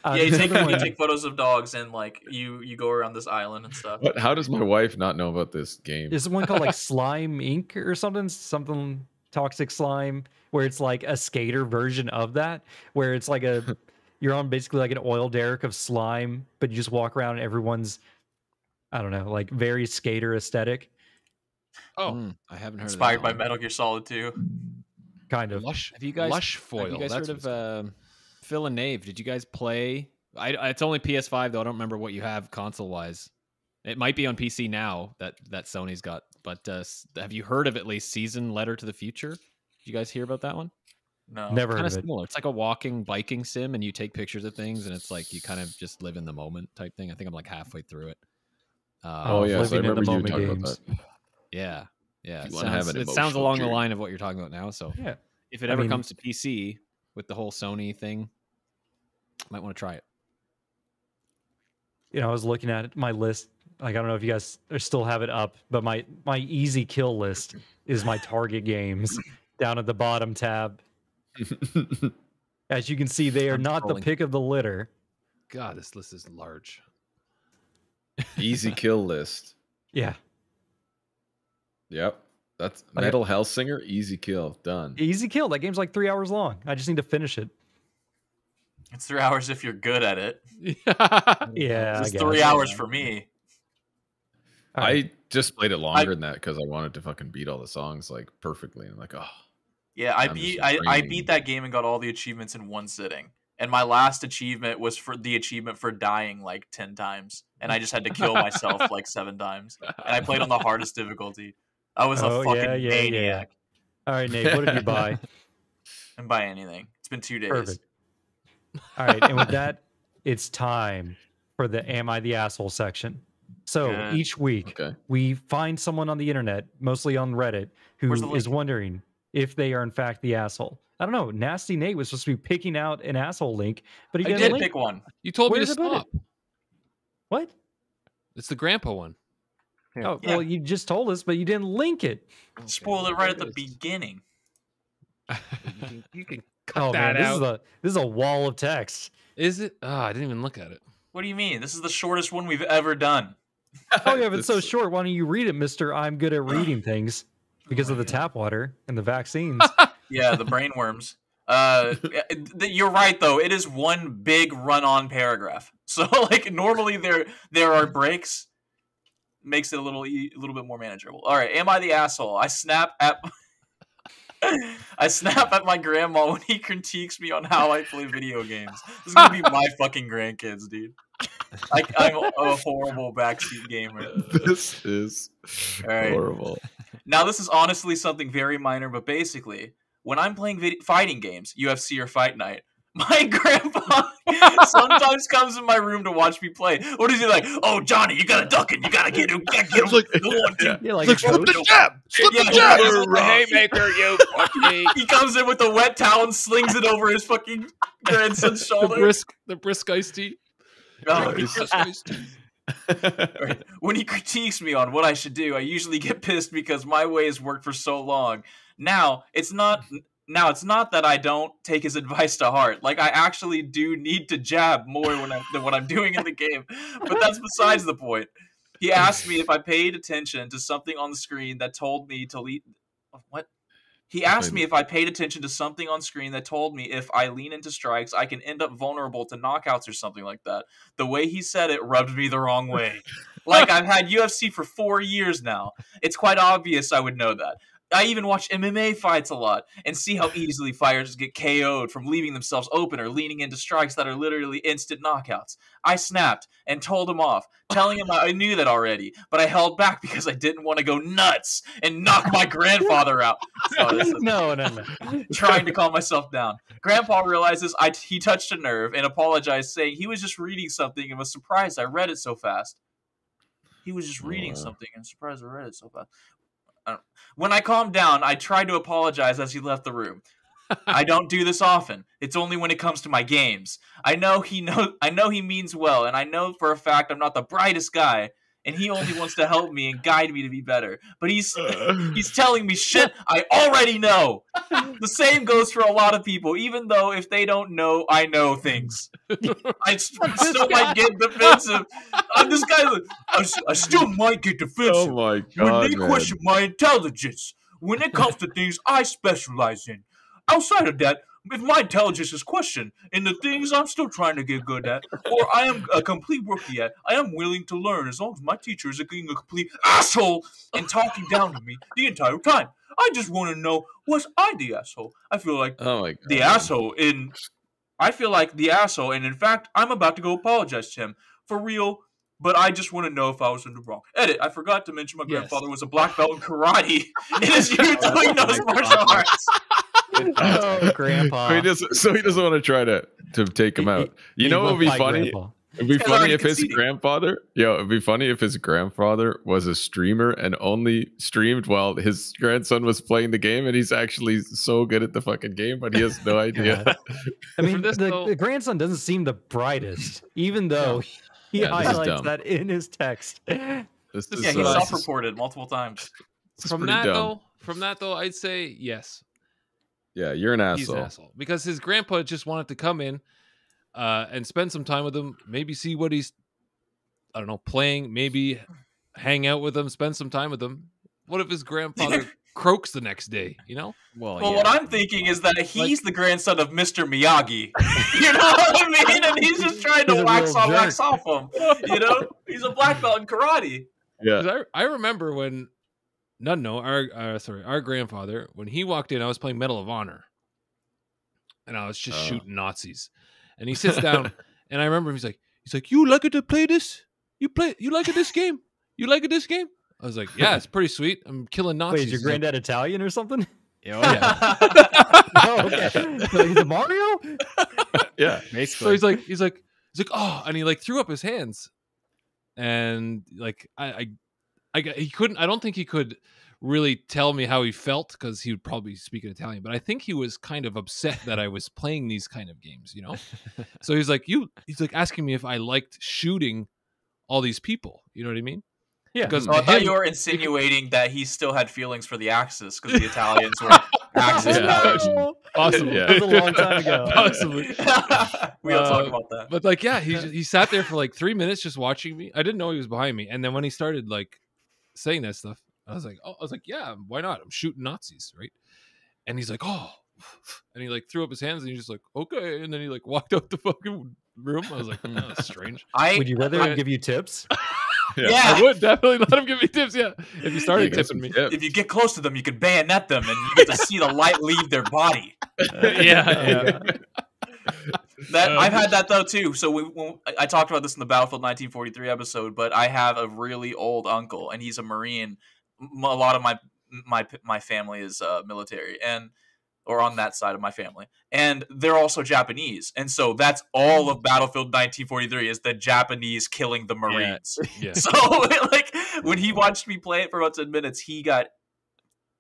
Yeah, you there's take another you one- take photos of dogs and like you go around this island and stuff. What? How does my wife not know about this game? There's one called like Slime Inc. or something toxic slime, where it's like a skater version of that, where it's like you're on basically like an oil derrick of slime, but you just walk around and everyone's, I don't know, like very skater aesthetic, Oh, I haven't heard Inspired of by that one. Metal Gear Solid 2. kind of. lush. Have you guys lush foil? Have you guys That's heard what of it's Phil and Nave? Did you guys play? It's only PS5 though. I don't remember what you have console wise. It might be on PC now that Sony's got. But have you heard of at least Season Letter to the Future? Did you guys hear about that one? No. Never Kind heard of of it. similar. It's like a walking biking sim, and you take pictures of things, and it's like you kind of just live in the moment type thing. I think I'm like halfway through it. Oh yes, I living in the remember you moment talking games. about that. Yeah. Yeah. If It you wanna have sounds, an it sounds emotional along the journey. line of what you're talking about now. So Yeah. if it I ever mean- comes to PC with the whole Sony thing, might want to try it. You know, I was looking at my list. Like, I don't know if you guys still have it up, but my easy kill list is my target games down at the bottom tab. As you can see, they are I'm not the scrolling. pick of the litter. God, this list is large. Easy kill list. Yeah, Yep. That's Okay. Metal Hellsinger. Easy kill. Done. easy kill. That game's like 3 hours long. I just need to finish it. It's 3 hours if you're good at it. Yeah, I It's guess. 3 hours for me. All right. I just played it longer than that because I wanted to fucking beat all the songs like perfectly. And I'm like, oh, Yeah, I'm just I draining. beat that game and got all the achievements in one sitting. And my last achievement was for the achievement for dying like 10 times. And I just had to kill myself like 7 times. And I played on the hardest difficulty. I was Oh, a fucking yeah. maniac. All right, Nate, what did you buy? And buy anything. It's been 2 days. Perfect. All right, and with that, it's time for the Am I the Asshole section. So Good. each week, okay. we find someone on the internet, mostly on Reddit, who Where's the is link? wondering if they are in fact the asshole. I don't know. Nasty Nate was supposed to be picking out an asshole link, but he I didn't did link. pick one. You told Where me to did I put it? stop. What? It's the grandpa one. Oh, well, you just told us, but you didn't link it. Spoiled it right at the beginning. You can cut that out. This is a wall of text. Is it? Oh, I didn't even look at it. What do you mean? This is the shortest one we've ever done. Oh yeah, if it's so short, why don't you read it, Mister? I'm good at reading things because of the tap water and the vaccines. Yeah, the brain worms. You're right though. It is one big run-on paragraph. So like normally there are breaks. Makes it a little bit more manageable. All right, am I the asshole? I snap at my grandma when he critiques me on how I play video games. This is gonna be my fucking grandkids, dude. I'm a horrible backseat gamer. This is horrible. Now, this is honestly something very minor, but basically, when I'm playing fighting games, UFC or Fight Night, my grandpa sometimes comes in my room to watch me play. What is he like? Oh, Johnny, you gotta duck it. You gotta get him. Slip the jab. Slip the jab. The haymaker, you fucking. He comes in with a wet towel and slings it over his fucking grandson's shoulder. The brisk iced tea. Oh, right. When he critiques me on what I should do, I usually get pissed because my way has worked for so long. Now it's not that I don't take his advice to heart. Like, I actually do need to jab more than what I'm doing in the game. But that's besides the point. He asked me if I paid attention to something on the screen that told me to lead. What? He asked me if I paid attention to something on screen that told me if I lean into strikes, I can end up vulnerable to knockouts or something like that. The way he said it rubbed me the wrong way. Like, I've had UFC for 4 years now. It's quite obvious I would know that. I even watch MMA fights a lot and see how easily fighters get KO'd from leaving themselves open or leaning into strikes that are literally instant knockouts. I snapped and told him off, telling him I knew that already, but I held back because I didn't want to go nuts and knock my grandfather out. No. Trying to calm myself down. Grandpa realizes he touched a nerve and apologized, saying he was just reading something and was surprised I read it so fast. He was just reading something and surprised I read it so fast. When I calmed down, I tried to apologize as he left the room. I don't do this often. It's only when it comes to my games. I know he means well, and I know for a fact I'm not the brightest guy, and he only wants to help me and guide me to be better. But he's telling me shit I already know. The same goes for a lot of people, even though if they don't know, I know things. I still might get defensive. I still might get defensive. Oh my God, when they question my intelligence. When it comes to things I specialize in. Outside of that, if my intelligence is questioned in the things I'm still trying to get good at, or I am a complete rookie at, I am willing to learn as long as my teacher is being a complete asshole and talking down to me the entire time. I just want to know, was I the asshole? I feel like the asshole, and in fact, I'm about to go apologize to him. For real. But I just want to know if I was in the wrong. Edit. I forgot to mention my grandfather was a black belt in karate. It is you doing those martial arts. Oh, Grandpa. So he doesn't want to try to take him out. You know what would be funny? Grandpa. It'd be funny if his grandfather, it'd be funny if his grandfather was a streamer and only streamed while his grandson was playing the game, and he's actually so good at the fucking game, but he has no idea. I mean, the grandson doesn't seem the brightest, even though he highlights that in his text. He self-reported multiple times. From that though, I'd say yes. Yeah, you're an asshole. He's an asshole because his grandpa just wanted to come in and spend some time with him, maybe see what he's, I don't know, playing, maybe hang out with him, spend some time with him. What if his grandfather croaks the next day, you know? Well, what I'm thinking is that he's the grandson of Mr. Miyagi. You know what I mean? And he's just trying to wax off him. You know? He's a black belt in karate. Yeah. I remember when our grandfather, when he walked in, I was playing Medal of Honor. And I was just shooting Nazis. And he sits down, and I remember he's like, you like it to play this? You like it this game? You like it this game? I was like, yeah, it's pretty sweet. I'm killing Nazis. Wait, is your granddad Italian or something? Yeah. Oh, okay. So he's a Mario? Yeah. Basically. So he's like, oh, and he like threw up his hands. And like I don't think he could really tell me how he felt because he would probably speak in Italian, but I think he was kind of upset that I was playing these kind of games, you know? So he's like asking me if I liked shooting all these people, you know what I mean? Yeah. Because Oh, I thought you were insinuating that he still had feelings for the Axis because the Italians were Axis powers. possibly. Yeah. That was a long time ago. Possibly. We don't talk about that. But like, yeah, he sat there for like 3 minutes just watching me. I didn't know he was behind me, and then when he started like saying that stuff, I was like, yeah, why not? I'm shooting Nazis, right? And he's like, oh, and he like threw up his hands, and he's just like, okay, and then he like walked out the fucking room. I was like, oh, that's strange. Would you rather him give you tips? Yeah. I would definitely let him give me tips. Yeah, if he started Yeah, tipping me. If you get close to them, you can bayonet them, and you get to see the light leave their body. Yeah. That I've had that though too. So when I talked about this in the Battlefield 1943 episode, but I have a really old uncle, and he's a Marine. A lot of my family is military, or on that side of my family, and they're also Japanese, and so that's all of Battlefield 1943 is the Japanese killing the Marines. Yeah. So like when he watched me play it for about 10 minutes, he got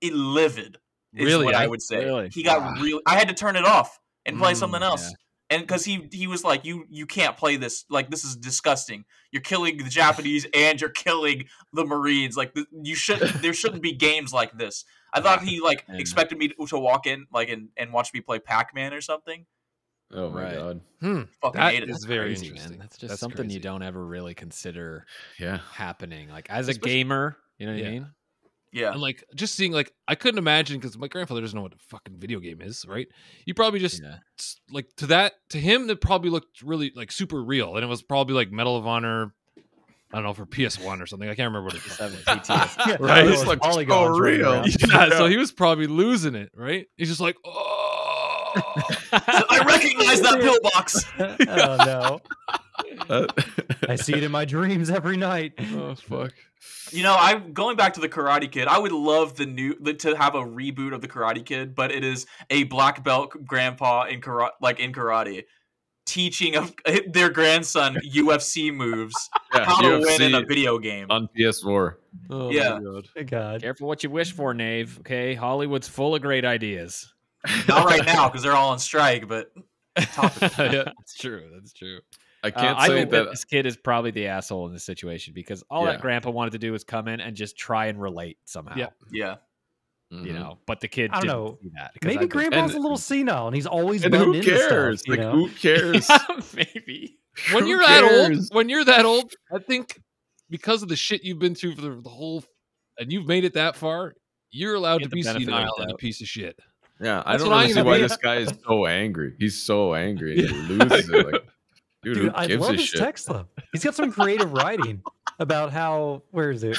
livid. Is Really? what I would say. Really? He got really. I had to turn it off and play something else. Yeah. And because he was like, you can't play this, like, this is disgusting. You're killing the Japanese and you're killing the Marines. Like, there shouldn't be games like this. I thought he like expected me to walk in like and watch me play Pac-Man or something. Oh my Right. god. Fucking That hated is it. very Crazy, interesting. man. That's just That's something crazy. you don't ever really consider Yeah. happening. Like as Especially- a gamer, you know what Yeah. I mean? Yeah. And like just seeing like I couldn't imagine because my grandfather doesn't know what a fucking video game is, right? You probably just Yeah. like to him that probably looked really like super real, and it was probably like Medal of Honor. I don't know, for PS1 or something. I can't remember what it was. 7 PTS. Yeah, Right. those It's like polygons so running real. around. Yeah, so he was probably losing it, right? He's just like, oh, I recognize that pillbox. Oh no! I see it in my dreams every night. oh fuck. You know, I'm going back to the Karate Kid. I would love to have a reboot of the Karate Kid, but it is a black belt grandpa in karate teaching their grandson UFC moves, how to win in a video game. On PS4. Oh Yeah. my god. God. Careful what you wish for, Nave. Okay, Hollywood's full of great ideas. Not right now because they're all on strike, but Yeah, that's true. That's true. I can't I say think that that. this kid is probably the asshole in this situation because all Yeah. that grandpa wanted to do was come in and just try and relate somehow. Yeah. yeah. Mhm. You know, but the kid I don't didn't know. see that. 'cause Maybe I've been- Grandpa's and- a little senile, and he's always And butting who into cares? stuff. You Like know? who cares? Maybe. When Who you're that old, cares? when you're that old, I think because of the shit you've been through for the whole, and you've made it that far, you're allowed Get to the be benefit of the senile and a doubt. piece of shit. Yeah, I That's don't what I'm really see gonna why be. this guy is so angry. He's so angry and he loses it. Like, dude, Dude, who I gives love a his shit? text though. He's got some creative writing about how. Where is it?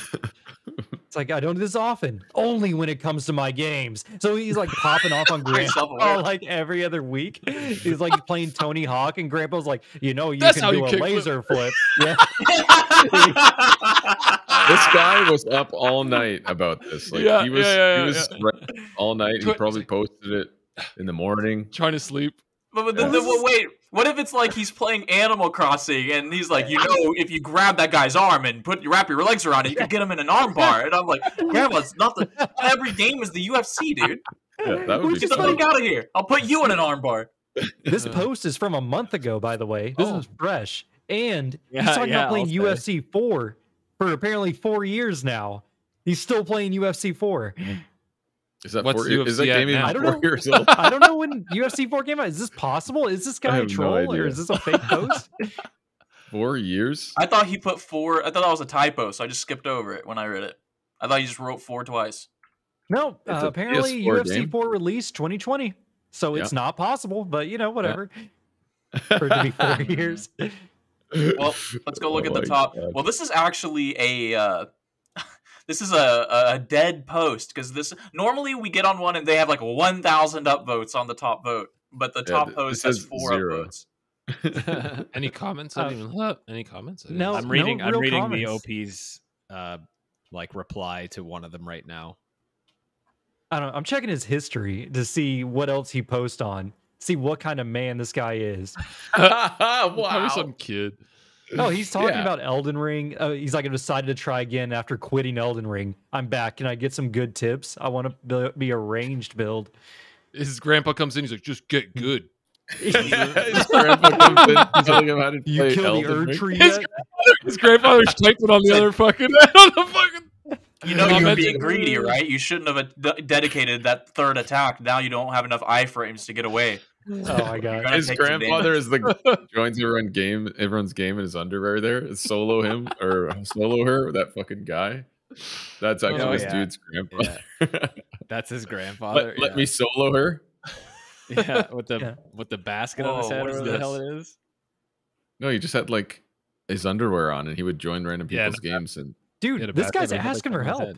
It's like I don't do this often, only when it comes to my games. So he's like popping off on Very Grandpa self-aware. like every other week. He's like playing Tony Hawk, and Grandpa's like, you That's can how do you a kick laser flip. Yeah, This guy was up all night about this. Like Yeah, he was yeah, he was writing all night. He Twi- probably posted it in the morning. Trying to sleep. But wait, what if it's like he's playing Animal Crossing and he's like, if you grab that guy's arm and wrap your legs around it, you could get him in an arm bar. And I'm like, Grandpa, it's not every game is the UFC, dude. Yeah, that would be Get the fun. fuck out of here. I'll put you in an arm bar. this post is from a month ago, by the way. This is fresh, and he's Yeah, talking yeah, about playing I'll say. UFC 4 for apparently 4 years now. He's still playing UFC 4. Is that What's is that UFC at game even now? I don't 4 know. years old? I don't know when UFC 4 came out. Is this possible? Is this I guy a have no troll or idea. is this a fake post? 4 years? I thought he put 4. I thought that was a typo, so I just skipped over it when I read it. I thought he just wrote 4 twice. No, It's a apparently PS4 UFC game. 4 released 2020. So it's Yeah. not possible, but whatever. For it to be 4 years. Well, let's go look Oh at the my top. God. Well, this is actually a this is a dead post because this normally we get on one and they have like 1,000 upvotes on the top vote, but the Yeah, top this post has has 4 0. upvotes. Any comments? I didn't even look. Any comments? I didn't No. see. I'm reading real the comments. OP's like reply to one of them right now. I don't know. I'm checking his history to see what else he posts on. See what kind of man this guy is. Probably some kid. Oh, he's talking Yeah. about Elden Ring. He's like, I decided to try again after quitting Elden Ring. I'm back. Can I get some good tips? I want to be a ranged build. His grandpa comes in. He's like, just get good. His grandpa comes in telling him how to You play kill the Elden Erd Ring. tree yet? His grandfather's typing on the other fucking on the fucking. You know you're Comment- being greedy, right? You shouldn't have dedicated that third attack. Now you don't have enough iframes to get away. Oh my You're god. gonna His take some grandfather damage. is joins everyone's game in his underwear there. Solo him or solo her, that fucking guy. That's actually Oh, this yeah. dude's grandpa. That's his grandfather. Let me solo her. Yeah, with the basket on his Whoa, head, what or is whatever the hell this? it is. No, he just had like his underwear on and he would join random Yeah, people's games and He had Dude, a this basket guy's that he had, like, asking for on his help.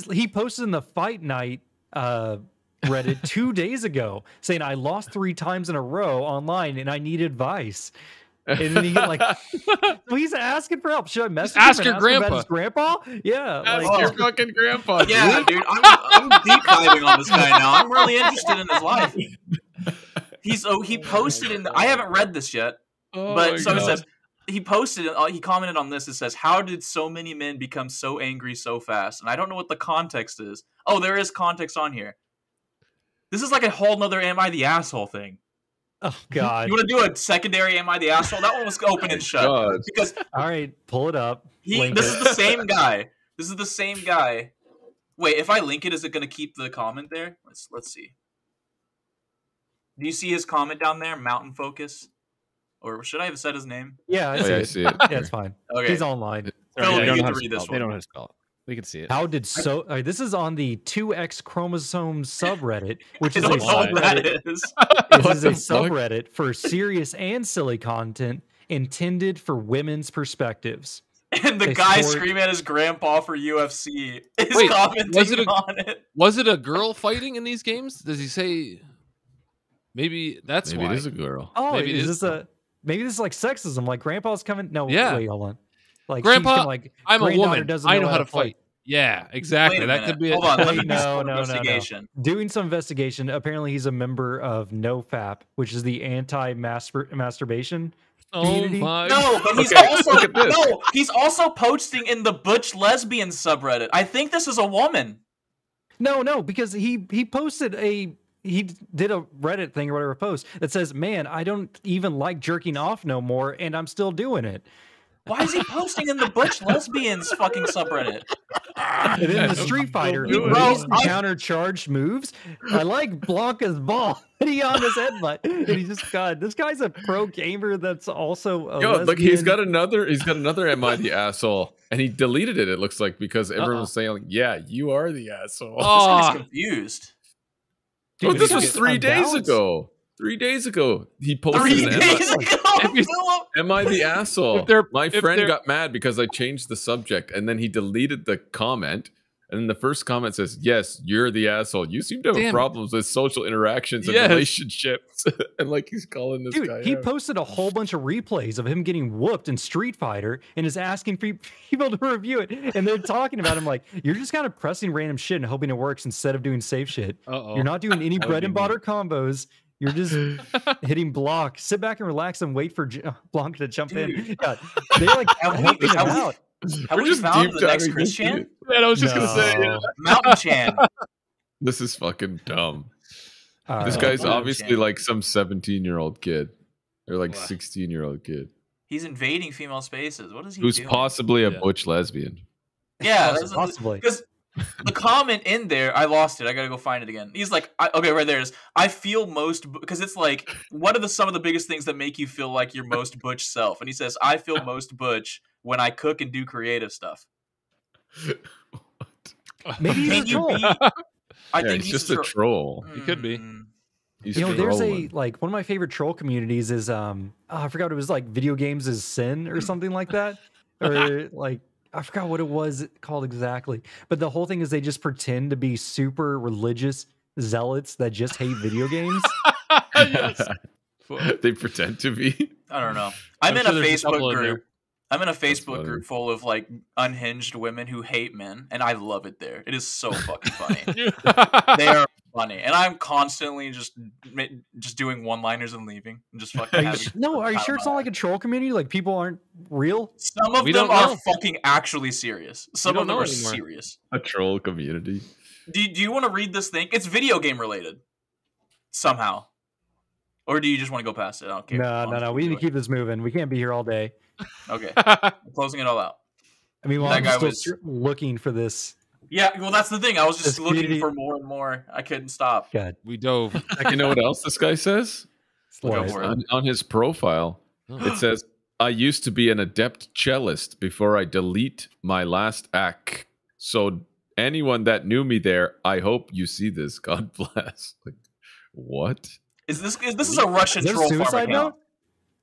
head. He posted in the Fight Night Reddit 2 days ago saying I lost 3 times in a row online and I need advice. And then he like, so he's asking for help. Should I message him ask and your ask him about grandpa. his grandpa? Yeah, ask like, your fucking grandpa. Yeah, dude. dude, I'm deep diving on this guy now. I'm really interested in his life. He posted in. I haven't read this yet, but so it says he posted. He commented on this. It says, "How did so many men become so angry so fast?" And I don't know what the context is. Oh, there is context on here. This is like a whole nother "Am I the asshole" thing. oh god. You want to do a secondary "Am I the asshole"? That one was open and shut God. because All right, pull it up. Link this it. is the same guy. This is the same guy. Wait, if I link it, is it going to keep the comment there? Let's see. Do you see his comment down there? Mountain Focus, or should I have said his name? Yeah, I Oh, see yeah, I it. see it. Yeah, it's fine. Okay, He's online. Phil, They you don't get know to how to read this spell it. They don't know one. how to spell it. We can see it. How did so? This is on the 2X chromosome subreddit, which I is a don't know what subreddit. that is. This What is a the fuck? subreddit for serious and silly content intended for women's perspectives. And the It's guy for- screaming at his grandpa for UFC is Wait, commenting was it on it. Was it a girl fighting in these games? Does he say? Maybe that's Maybe why. it is a girl. Oh, Maybe it is is this a maybe this is like sexism? Like grandpa's coming? No, Yeah. wait, hold on. Like Grandpa, she's coming, like I'm a granddaughter woman. doesn't I know how to fight. Yeah, exactly. Wait a That minute. could be it. Hold on, let Wait, me do no, some no, no, no. investigation. Doing some investigation. Apparently, he's a member of NoFap, which is the anti-masturbation Oh community. my! No, but he's Okay, also look at this. no, he's also posting in the butch lesbian subreddit. I think this is a woman. No, because he posted he did a Reddit thing or whatever post that says, "Man, I don't even like jerking off no more, and I'm still doing it." Why is he posting in the butch lesbians fucking subreddit? And then the Street Fighter, he do it. raised Bro, I- counter-charged moves. I like Blanca's ball. And he on his headbutt. And he just God, this guy's a pro gamer that's also a Yo, lesbian. look, he's got another Am I the asshole? And he deleted it, it looks like, because everyone was saying, like, yeah, you are the asshole. This Oh, guy's confused. Bro, Dude, this he's was got 3 days unbalanced. ago. 3 days ago. He posted 3 an days ago, If Philip. Am I the asshole? If they're- My if friend they're- got mad because I changed the subject, and then he deleted the comment. And then the first comment says, "Yes, you're the asshole. You seem to have Damn it. problems with social interactions and Yes. relationships." And like he's calling this Dude, guy he out. posted a whole bunch of replays of him getting whooped in Street Fighter and is asking for people to review it. And they're talking about him like, you're just kind of pressing random shit and hoping it works instead of doing safe shit. Uh-oh. You're not doing any That would bread be and me. butter combos. You're just hitting block. Sit back and relax and wait for Blanc to jump in. Dude. God, they're like Have we- helping him have we- out. Have We're we just found deep the next diving Chris this Chan? shit. Man, I was just gonna say. No. Mountain Chan. This is fucking dumb. All This right. guy's Mountain obviously Chan. like some 17-year-old kid or like What? 16-year-old kid He's invading female spaces. What is he who's doing? possibly a Yeah. butch lesbian. Yeah, Possibly. because the comment in there, I lost it. I gotta go find it again. He's like, okay, right there it is. I feel most because it's like, what are some of the biggest things that make you feel like your most butch self? And he says, I feel most butch when I cook and do creative stuff. Maybe he's Can a you troll. be? I Yeah, think he's just a troll. He could be. He's You know, there's a trolling. like one of my favorite troll communities is I forgot what it was, like video games is sin or something like that, or like I forgot what it was called exactly. But the whole thing is they just pretend to be super religious zealots that just hate video games. Yes. They pretend to be. I don't know. I'm in sure a there's a couple Facebook in there. group. I'm in a Facebook funny. group full of like unhinged women who hate men, and I love it there. It is so fucking funny. They are funny, and I'm constantly just doing one-liners and leaving, and just fucking. Are you, having no, are you time sure of it's my not life. like a troll community? Like people aren't real? Some of We them don't are know. fucking actually serious. Some don't of them know are anymore. serious. A troll community. Do you want to read this thing? It's video game related somehow. Or do you just want to go past it? I don't care. No. We need to keep this moving. We can't be here all day. Okay. I'm closing it all out. I mean, That guy I'm still looking for this. Yeah, well, that's the thing. I was just This looking community- for more and more. I couldn't stop. God. We dove. You know what else this guy says? Go What? for it. On his profile, it says, "I used to be an adept cellist before I delete my last act. So anyone that knew me there, I hope you see this. God bless." Like, what? Is this a Russian Is this a troll farm suicide account?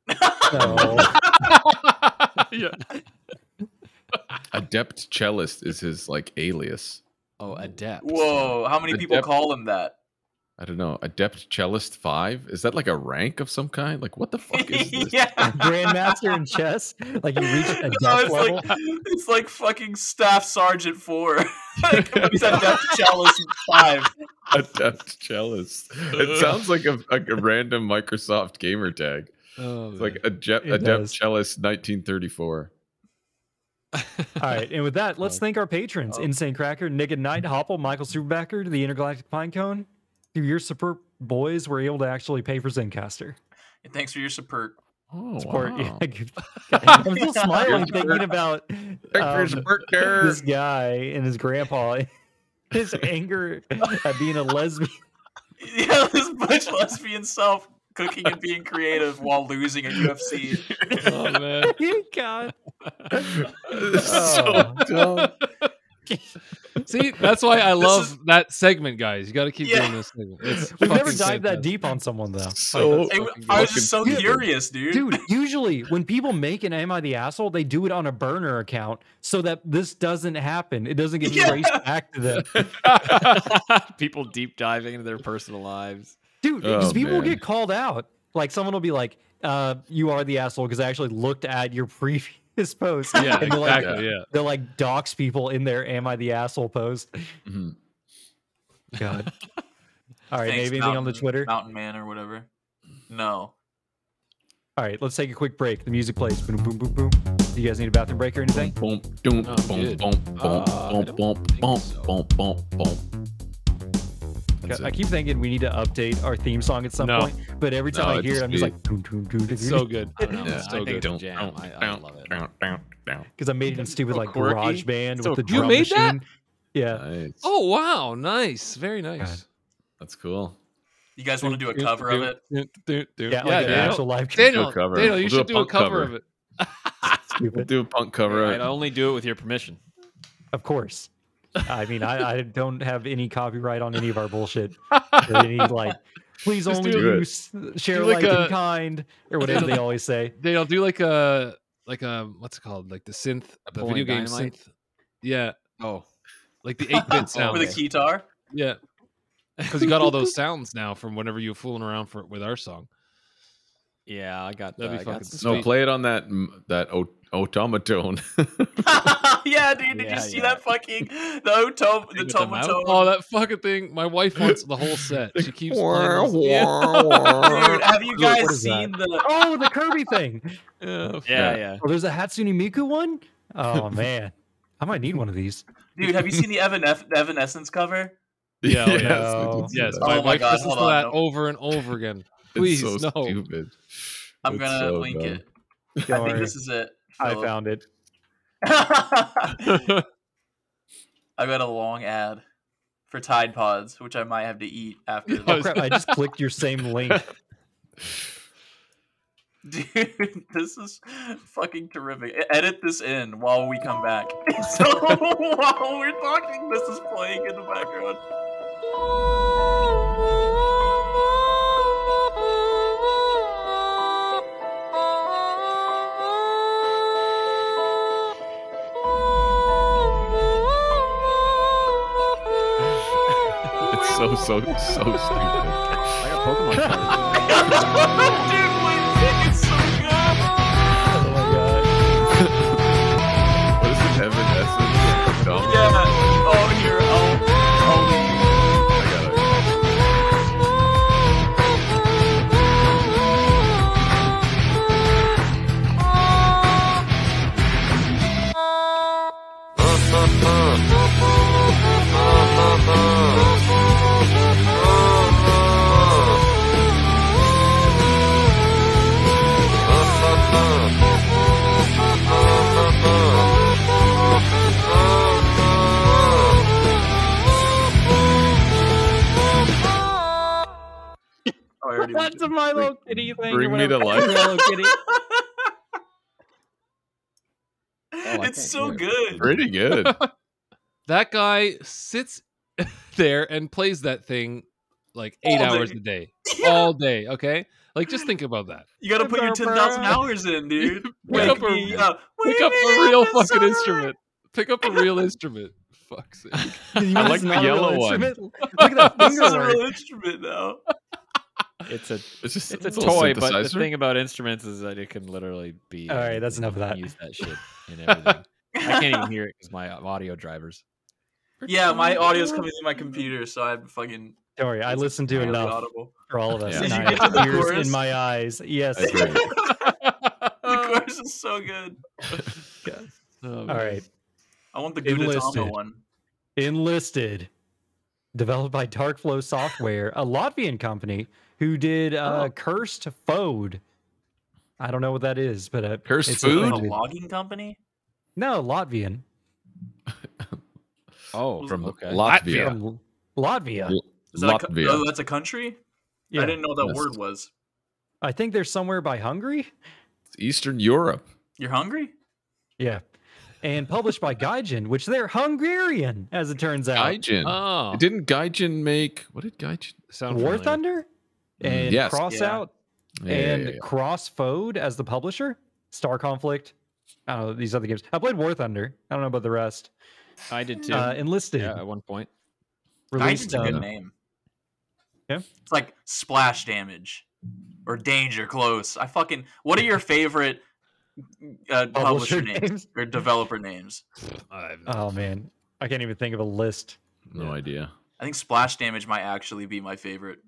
note? No. Yeah. Adept cellist is his like alias. Oh, adept. Whoa, how many people Adept- call him that? I don't know. Adept cellist 5? Is that like a rank of some kind? Like, what the fuck is this? Yeah. Grandmaster in chess? Like you reach a No, death it's level? it's like fucking Staff Sergeant 4. Like, he's Adept Cellist 5. Adept cellist. It sounds like a random Microsoft gamer tag. Oh, It's like It Adept does. cellist 1934. All right, and with that, let's thank our patrons: Insane Cracker, Nick and Knight, Hopple, Michael Superbacker, the Intergalactic Pinecone. Through your support, boys, we're able to actually pay for Zencaster. And thanks for your support. Oh, Support. wow. I'm still smiling thinking about This this guy and his grandpa, his anger at being a lesbian. Yeah, this butch lesbian self cooking and being creative while losing at UFC. Oh man. God. This is so dumb. See, that's why I love that segment, guys. You got to keep Yeah. doing this segment. It's We've never fucking dived that fantastic. deep on someone though. So I was just so fucking curious, dude. Dude, usually when people make an Am I the Asshole, they do it on a burner account so that this doesn't happen. It doesn't get Yeah. traced back to them. People deep diving into their personal lives. Dude, because Oh, people will man. get called out. Like someone will be like, you are the asshole because I actually looked at your previous post. Yeah, and they'll like, exactly. Yeah. they'll like dox people in their Am I the Asshole post. Mhm. God. All right, Thanks, Nave, anything on the Twitter? Mountain Man or whatever. No. All right, let's take a quick break. The music plays. Boom, boom, boom, boom. Do you guys need a bathroom break or anything? Boom, doom, Oh, boom, good. boom, boom, I boom, don't boom, think boom, so. boom, boom, boom. That's I it. keep thinking we need to update our theme song at some No. point, but every time No, I it'd hear it, just I'm just be- like, doom, doom, doom, It's so good. I don't know. Yeah. I think it's a Don't- jam. I love it. Down. because I made it in stupid So like quirky. garage band So with the You drum made that? machine. Yeah. Nice. Oh wow, nice, very nice. That's cool. You guys want to do a cover of it? Yeah, like Yeah, an Daniel. actual live Daniel, Do a cover. Daniel, you We'll do should a do a punk cover cover. of it. We'll stupid. do a punk cover. I'd only do it with your permission. Of course. I mean, I don't have any copyright on any of our bullshit. Or any like, please Just only do it. use share Do like like in a- kind or whatever they always say. Daniel, do like a what's it called? Like the synth, the Napoleon video game Dynamite? synth. Yeah, Oh, like the 8-bit sound. With a guitar? Yeah, because you got all those sounds now from whenever you were fooling around with our song. yeah, I got That'd be I got fucking some No, play it on that automaton. Yeah, dude. Did Yeah, you see yeah. that fucking the With the mouth? tomatone? Oh, that fucking thing! My wife wants the whole set. She keeps playing this. Dude, have you What guys is that? seen the? Oh, the Kirby thing. Yeah, Yeah. Oh, there's a Hatsune Miku one? Oh man. I might need one of these. Dude, have you seen the Evanescence cover? Yeah, oh, yeah. No. Yes, Oh my my wife God, listens hold to on, that no. over and over again. Please, It's so no. stupid. I'm It's gonna so link dumb. it. Don't I think worry. this is it. I Philip. found it. I got a long ad for Tide Pods, which I might have to eat after. Yeah. Oh crap, I just clicked your same link. Dude, this is fucking terrific. Edit this in while we come back. So while we're talking, this is playing in the background. It's so stupid. I got Pokemon cards. Dude, wait, it's so good. Oh my god. What is it? Evanescence? Dumb? Yeah. Oh, here. Oh. I got it. Kitty thing. Bring me to life. Hello Kitty. It's so good. Pretty good. That guy sits there and plays that thing like 8 hours a day, all day. Okay, like just think about that. You got to put your 10,000 hours in, dude. Pick up a real fucking instrument. Pick up a real instrument. Fuck's sake. I like the yellow one. Look at that This finger is a work. real instrument now. It's a It's it's a little toy, but the synthesizer. thing about instruments is that it can literally be. All right, that's enough of that. Use that shit in everything. I can't even hear it because my audio drivers. Yeah, my audio's coming through my computer, so I'm fucking. Don't worry, I listened to barely enough audible. for all of us. Yeah. And Did you I get to the have tears chorus? in my eyes. Yes. I agree. The chorus is so good. Oh, All right. I want the Enlisted. Gudetama one. Enlisted, developed by Darkflow Software, a Latvian company who did Cursed Food. I don't know what that is, but Cursed it's Food? A thing. logging company? No, Latvian. Oh, From okay. Latvia. From Latvia. Is that Latvia. oh, that's a country? Yeah. I didn't know what that Yes. word was. I think they're somewhere by Hungary. Eastern Europe. You're hungry? Yeah. And published by Gaijin, which they're Hungarian, as it turns out. Gaijin. Oh, Didn't Gaijin make what did Gaijin? sound War familiar. Thunder and Yes. Crossout and Crossfode as the publisher. Star Conflict. I don't know these other games. I played War Thunder. I don't know about the rest. I did too. Enlisted. Yeah, at one point. Released, Gaijin's a good name. Yeah. It's like splash damage or danger close. What are your favorite publisher names or developer names? Oh man, I can't even think of a list. No idea. I think splash damage might actually be my favorite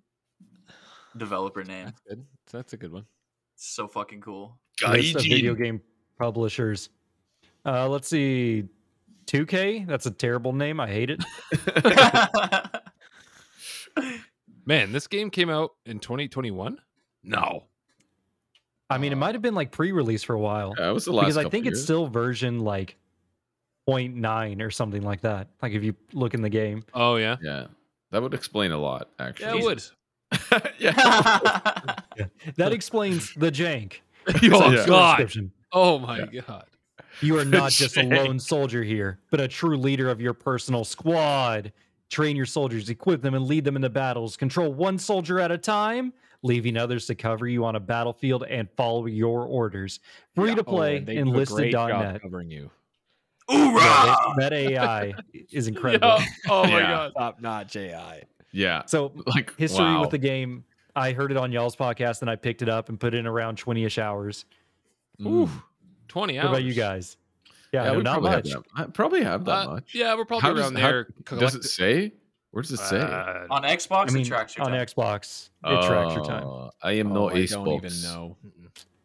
developer name. That's good. That's a good one. It's so fucking cool. List of video game publishers. Let's see. 2K. That's a terrible name. I hate it. Man, this game came out in 2021. No, I mean, it might have been like pre-release for a while That was the last because I couple think it's years. still version like 0.9 or something like that. Like if you look in the game. oh yeah, Yeah. That would explain a lot, yeah, actually. it would. Yeah. That explains the jank. Oh Yeah. god, Description. oh my god. You are not just a lone soldier here, but a true leader of your personal squad. Train your soldiers, equip them, and lead them into battles. Control one soldier at a time, leaving others to cover you on a battlefield and follow your orders. Free to play, and they do a great job enlisted.net. covering you. Hoorah! That AI is incredible. Yeah. Oh my Yeah. god. Top notch AI. Yeah. So, Like history wow. with the game, I heard it on y'all's podcast, and I picked it up and put it in around 20-ish hours. Ooh, 20 hours. What about you guys? Yeah, Yeah, no, we not probably much. have that. I probably have that much. Yeah, we're probably How does- around how- there. Does it say? Where does it say? On Xbox, I mean, it tracks your on time. Xbox, it tracks your time. I am no I ace don't box. even know.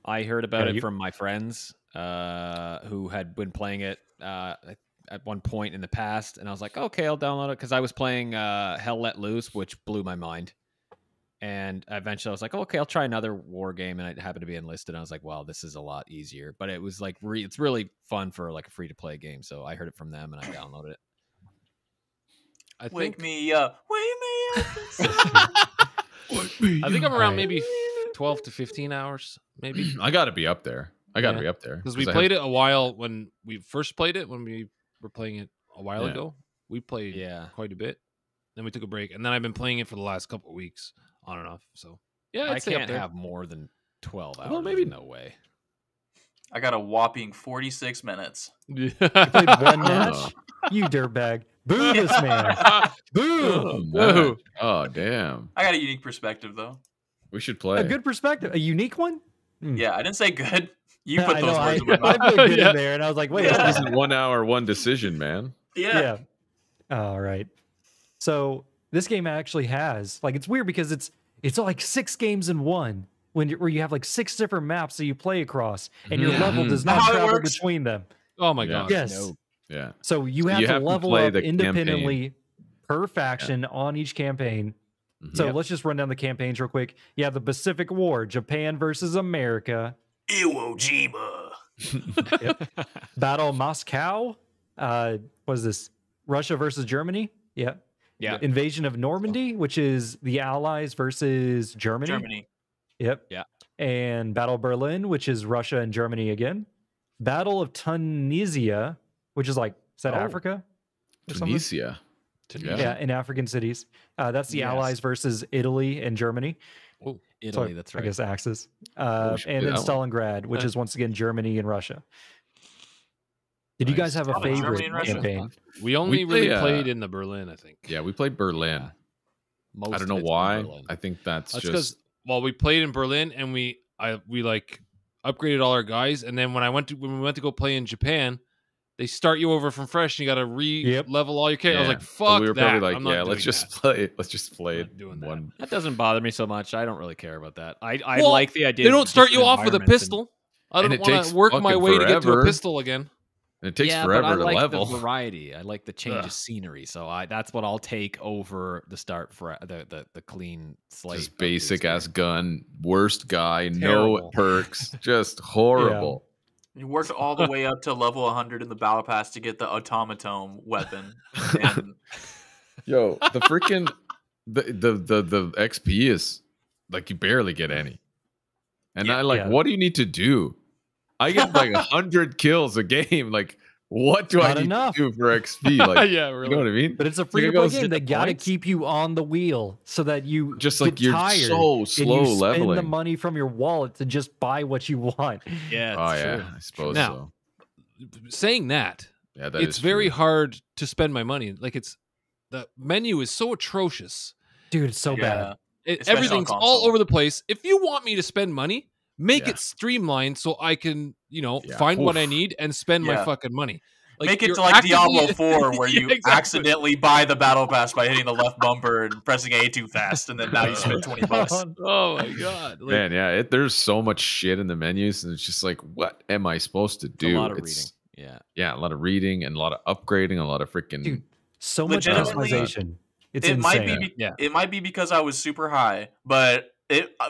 I heard about Yeah, it you- from my friends who had been playing it at one point in the past, and I was like, okay, I'll download it because I was playing Hell Let Loose, which blew my mind. And eventually, I was like, okay, I'll try another war game, and it happened to be Enlisted. And I was like, wow, this is a lot easier. But it was like it's really fun for like a free to play game. So I heard it from them, and I downloaded it. I Wake think me up. Wake me up. I think I'm around Alright. maybe 12 to 15 hours, maybe. I got to be up there. I got to Yeah. be up there Because we played it a while when we first played it, when we were playing it a while Yeah. ago. We played Yeah. quite a bit. Then we took a break, and then I've been playing it for the last couple of weeks on and off. So yeah, I I'd say up can't there. have more than 12 hours. Well, maybe- No way. I got a whopping 46 minutes. You played one match? You dirtbag. Boo this man. Boo. Oh, Boo. man. Oh, damn. I got a unique perspective, though. We should play. A good perspective. A unique one? Yeah, I didn't say good. You put I those know, words in my I mouth. put good Yeah. in there, and I was like, wait. Yeah. This is 1 hour, one decision, man. Yeah. All right. So this game actually has like it's weird because it's like 6 games in one where you have like 6 different maps that you play across, and your Yeah. level does not How it travel works? between them. Oh my Yeah. god. Yes. No. Yeah. So you have to have to level play up the independently per faction on each campaign. So Yep. let's just run down the campaigns real quick. You have the Pacific War, Japan versus America. Iwo Jima. Battle of Moscow. What is this? Russia versus Germany. Yeah. Yeah. Invasion of Normandy, which is the Allies versus Germany. Germany. Yep. Yeah. And Battle of Berlin, which is Russia and Germany again. Battle of Tunisia, which is like, is that Africa? Or something? Tunisia. Yeah, in African cities. That's the Yes. Allies versus Italy and Germany. Oh, Italy, So, that's right. I guess Axis. should And do then that one. Stalingrad, which is once again Germany and Russia. Did you Nice. guys have a Germany favorite and Russia. campaign? We only play, really played in the Berlin, I think. Yeah, we played Berlin. Most I don't of know it's been why. Berlin. I think that's That's just because we played in Berlin and we like upgraded all our guys, and then when we went to go play in Japan, they start you over from fresh and you got to level all your characters. I was like, So fuck we were that. probably like, I'm not let's doing just that. play. Let's just play I'm it not doing that. one. That doesn't bother me so much. I don't really care about that. I Well, like the idea. They of don't start you different off with a environments and- pistol. I And don't it want takes to work my fucking way to get to a forever. pistol again. And it takes yeah, forever but I to like level. the variety. I like the change Ugh. of scenery. So that's what I'll take over the start for the clean slate. Just of the basic ass experience. gun, worst guy, Terrible. no perks, just horrible. You worked all the way up to level 100 in the battle pass to get the automaton weapon. And Yo, the freaking the XP is like you barely get any. And Yeah. I like, Yeah. what do you need to do? I get like 100 kills a game. Like, what do I Not need enough. to do for XP? Like, Yeah, you really. know what I mean? But it's a Like, free it to play goes game. to They the got to points. keep you on the wheel so that you Just get like you're tired so and slow you spend the leveling. money from your wallet to just buy what you want. Yeah, Oh it's yeah, true. I suppose Now, so. Saying that, Yeah, that it's is very true. hard to spend my money. Like the menu is so atrocious. Dude, it's so bad. Especially on Everything's all console. over the place. If you want me to spend money, make Yeah. it streamlined so I can, Yeah. find what I Oof. need and spend my Yeah. fucking money. make it you're to like actively- Diablo 4 where Yeah, you exactly. accidentally buy the battle pass by hitting the left bumper and pressing A too fast, and then now you spend $20. Oh my god, like, Man, yeah, there's so much shit in the menus, and it's just like, what am I supposed to do? A lot of It's- reading. Yeah. Yeah, a lot of reading and a lot of upgrading, a lot of freaking. Dude, so much Legitimately, customization. It's It insane. might be. Yeah. It might be because I was super high, but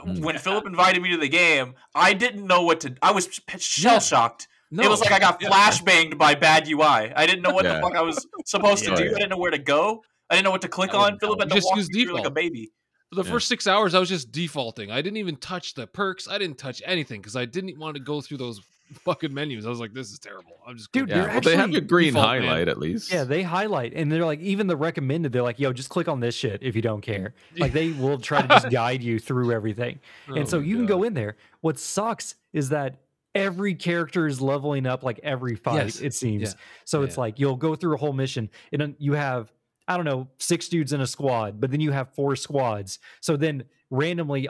when Philip invited me to the game, I didn't know what to. I was shell shocked. no, It was like I got yeah. flashbanged by bad UI. I didn't know what Yeah. the fuck I was supposed to Yeah. do. I didn't know where to go. I didn't know what to click on. Philip had to Just walk use me through like a default. baby. For the Yeah. first 6 hours, I was just defaulting. I didn't even touch the perks. I didn't touch anything because I didn't want to go through those fucking menus. I was like, this is terrible. I'm just Dude, going Yeah, You're well, they have actually a green default, man. highlight at least. Yeah, they highlight and they're like, even the recommended, they're like, yo, just click on this shit if you don't care. Like they will try to just guide you through everything. Oh And so my you can God. go in there. What sucks is that every character is leveling up like every fight, Yes. it seems. Yeah. So it's Yeah. like you'll go through a whole mission and then you have, I don't know, 6 dudes in a squad, but then you have 4 squads. So then randomly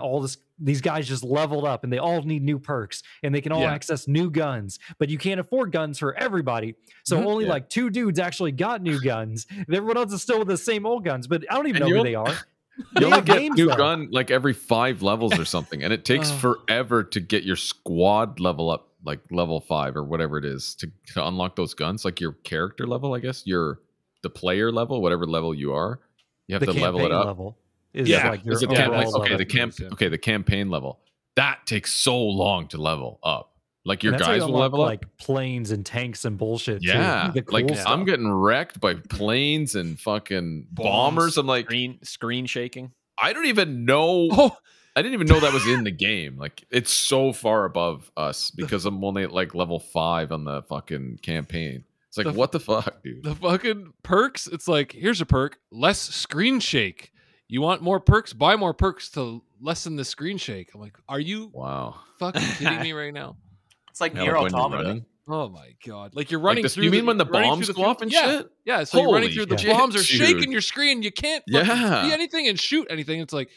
these guys just leveled up and they all need new perks and they can all Yeah. access new guns, but you can't afford guns for everybody. So Mhm. only Yeah. like 2 dudes actually got new guns. Everyone else is still with the same old guns, but I don't even And know you who they are. You They only have get names, new though. gun like every 5 levels or something, and it takes Oh. forever to get your squad level up, like level 5 or whatever it is, to unlock those guns. Like your character level, I guess, the player level, whatever level you are, you have The to level it campaign up. level is Yeah, like your is it overall like, level. okay, level. the campaign level that takes so long to level up. Like your And that's how you guys will unlock, level up. like planes and tanks and bullshit. too. Yeah, The cool like stuff. I'm getting wrecked by planes and fucking bombers. I'm like, Screen shaking. I don't even know. Oh, I didn't even know that was in the game. Like it's so far above us because I'm only at like level 5 on the fucking campaign. It's like, The- what the fuck, dude? the fucking perks. It's like, here's a perk, less screen shake. You want more perks? Buy more perks to lessen the screen shake. I'm like, are you Wow. fucking kidding me right now? It's like Yeah, near like when you're automata. running. Oh my god! Like you're running this- through. you mean when the running bombs through the go off field? and Yeah. shit? Yeah, so you're running Holy through the shit, bombs are dude. shaking your screen. You can't fucking Yeah. see anything and shoot anything. It's like,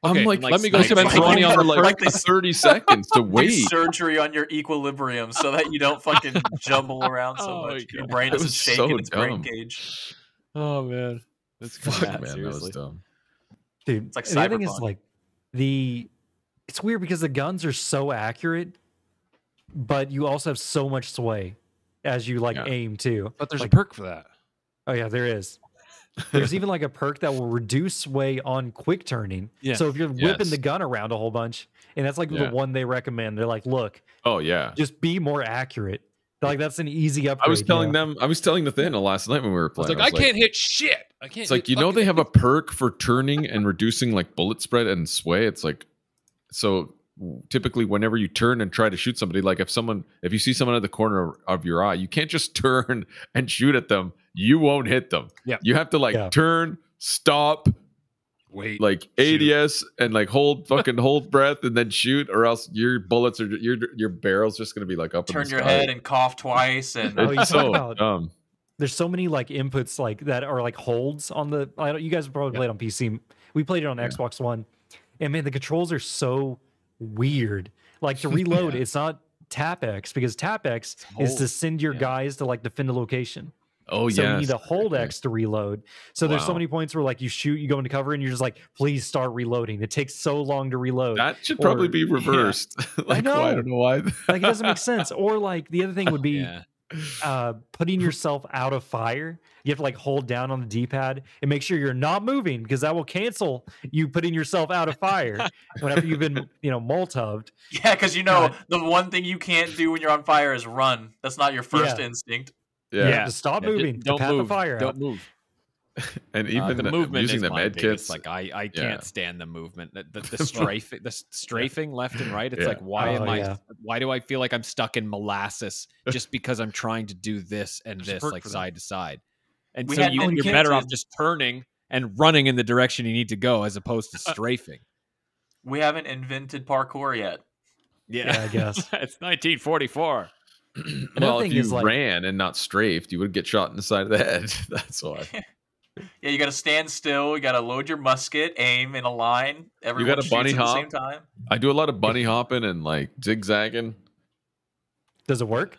I'm okay, like, let me go like spend running money on for the like perk. 30 seconds to Do wait. surgery on your equilibrium so that you don't fucking jumble around so Oh my much. Your God. brain That doesn't was shake so in its brain dumb. cage. Oh man, That's Fuck, yeah, man, that was seriously. dumb. Dude, It's like and the other thing is Cyberpunk. like it's weird because the guns are so accurate, but you also have so much sway as you like Yeah. aim too. but there's Like, a perk for that. Oh yeah, there is. There's even like a perk that will reduce sway on quick turning. Yeah. So if you're whipping Yes. the gun around a whole bunch, and that's like Yeah. the one they recommend. They're like, look, Oh yeah. just be more accurate. They're like that's an easy upgrade. I was telling you know? them. I was telling Nathaniel last night when we were I was playing. like, I can't hit shit. I can't. It's like, hit you know, fucking they have a perk for turning and reducing like bullet spread and sway. It's like, so typically whenever you turn and try to shoot somebody, like if you see someone at the corner of your eye, you can't just turn and shoot at them. You won't hit them. Yeah. You have to like turn, stop, wait, like ADS and like hold breath and then shoot, or else your bullets are your barrel's just gonna be like up turn in the your sky. head and cough twice. And It's so dumb. There's so many like inputs like that are like holds on the. You guys probably played on PC. We played it on Xbox One, and man, the controls are so weird. Like to reload, it's not tap X, because tap X is to send your guys to like defend a location. Oh yeah. So you need to hold X to reload. So there's so many points where like you shoot, you go into cover, and you're just like, please start reloading. It takes so long to reload. That should probably be reversed. Like, I know. I don't know why. Like it doesn't make sense. Or like the other thing would be putting yourself out of fire. You have to like hold down on the D-pad and make sure you're not moving, because that will cancel you putting yourself out of fire whenever you've been, Moltoved. Yeah, because the one thing you can't do when you're on fire is run. That's not your first instinct. Yeah. You have to stop moving. Don't to pat move. The fire Don't out. move. And even the movement using is the my med biggest, kits, like I can't stand the movement. The strafing left and right. It's like, why do I feel like I'm stuck in molasses just because I'm trying to do this and this, like side to side? And so you're better off just turning and running in the direction you need to go, as opposed to strafing. We haven't invented parkour yet. Yeah, I guess it's 1944. Well, if you ran and not strafed, you would get shot in the side of the head. That's why. Yeah, you got to stand still. You got to load your musket, aim in a line. Everyone you got a bunny hop at the same time. I do a lot of bunny hopping and like zigzagging. Does it work?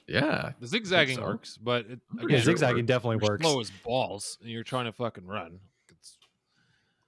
Yeah, the zigzagging works, but zigzagging definitely works. Slow as balls, and you're trying to fucking run.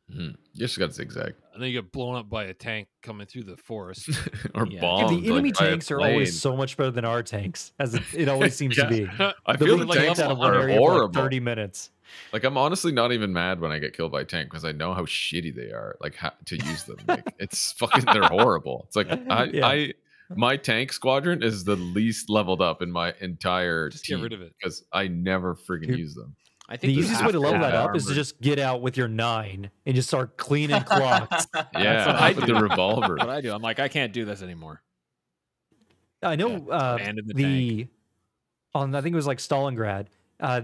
You just got to zigzag, and then you get blown up by a tank coming through the forest, or bombs. The enemy tanks are always so much better than our tanks, as it always seems to be. I feel the tanks out of one area horrible. For like 30 minutes. Like, I'm honestly not even mad when I get killed by a tank, because I know how shitty they are. Like, to use them, like it's fucking, they're horrible. It's like my tank squadron is the least leveled up in my entire team. Get rid of it, because I never freaking use them. I think the easiest way to level that up is to just get out with your 9 and just start cleaning clocks. Yeah, I do. The revolver. That's what I do. I'm like, I can't do this anymore. I know I think it was like Stalingrad.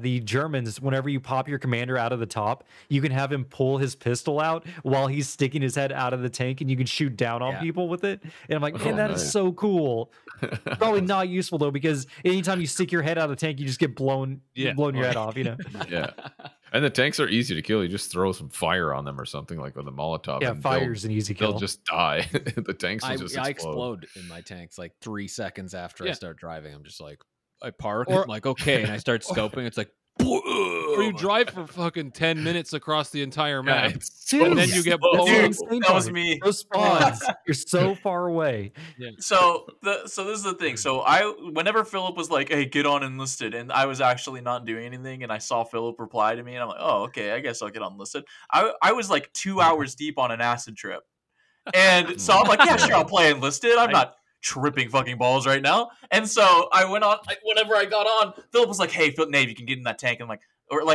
The Germans, whenever you pop your commander out of the top, you can have him pull his pistol out while he's sticking his head out of the tank, and you can shoot down on people with it. And I'm like, man, that is so cool. Probably not useful though, because anytime you stick your head out of the tank, you just get blown your head off. Yeah, and the tanks are easy to kill. You just throw some fire on them or something, like with a Molotov. Yeah, fire's an easy kill. They'll just die. The tanks will just explode. I explode in my tanks like 3 seconds after I start driving. I'm just like, I park, I'm like, okay, and I start scoping. It's like, or you drive for fucking 10 minutes across the entire map, and then you get blown. That was me. Those spawns, you're so far away. Yeah. So this is the thing. So whenever Philip was like, "Hey, get on Enlisted," and I was actually not doing anything, and I saw Philip reply to me, and I'm like, "Oh, okay, I guess I'll get on Enlisted." I was like 2 hours deep on an acid trip, and so I'm like, "Yeah, sure, I'll play Enlisted. I'm not tripping fucking balls right now." And so I went on. Whenever I got on, Philip was like, "Hey, Nave, you can get in that tank." And I'm like,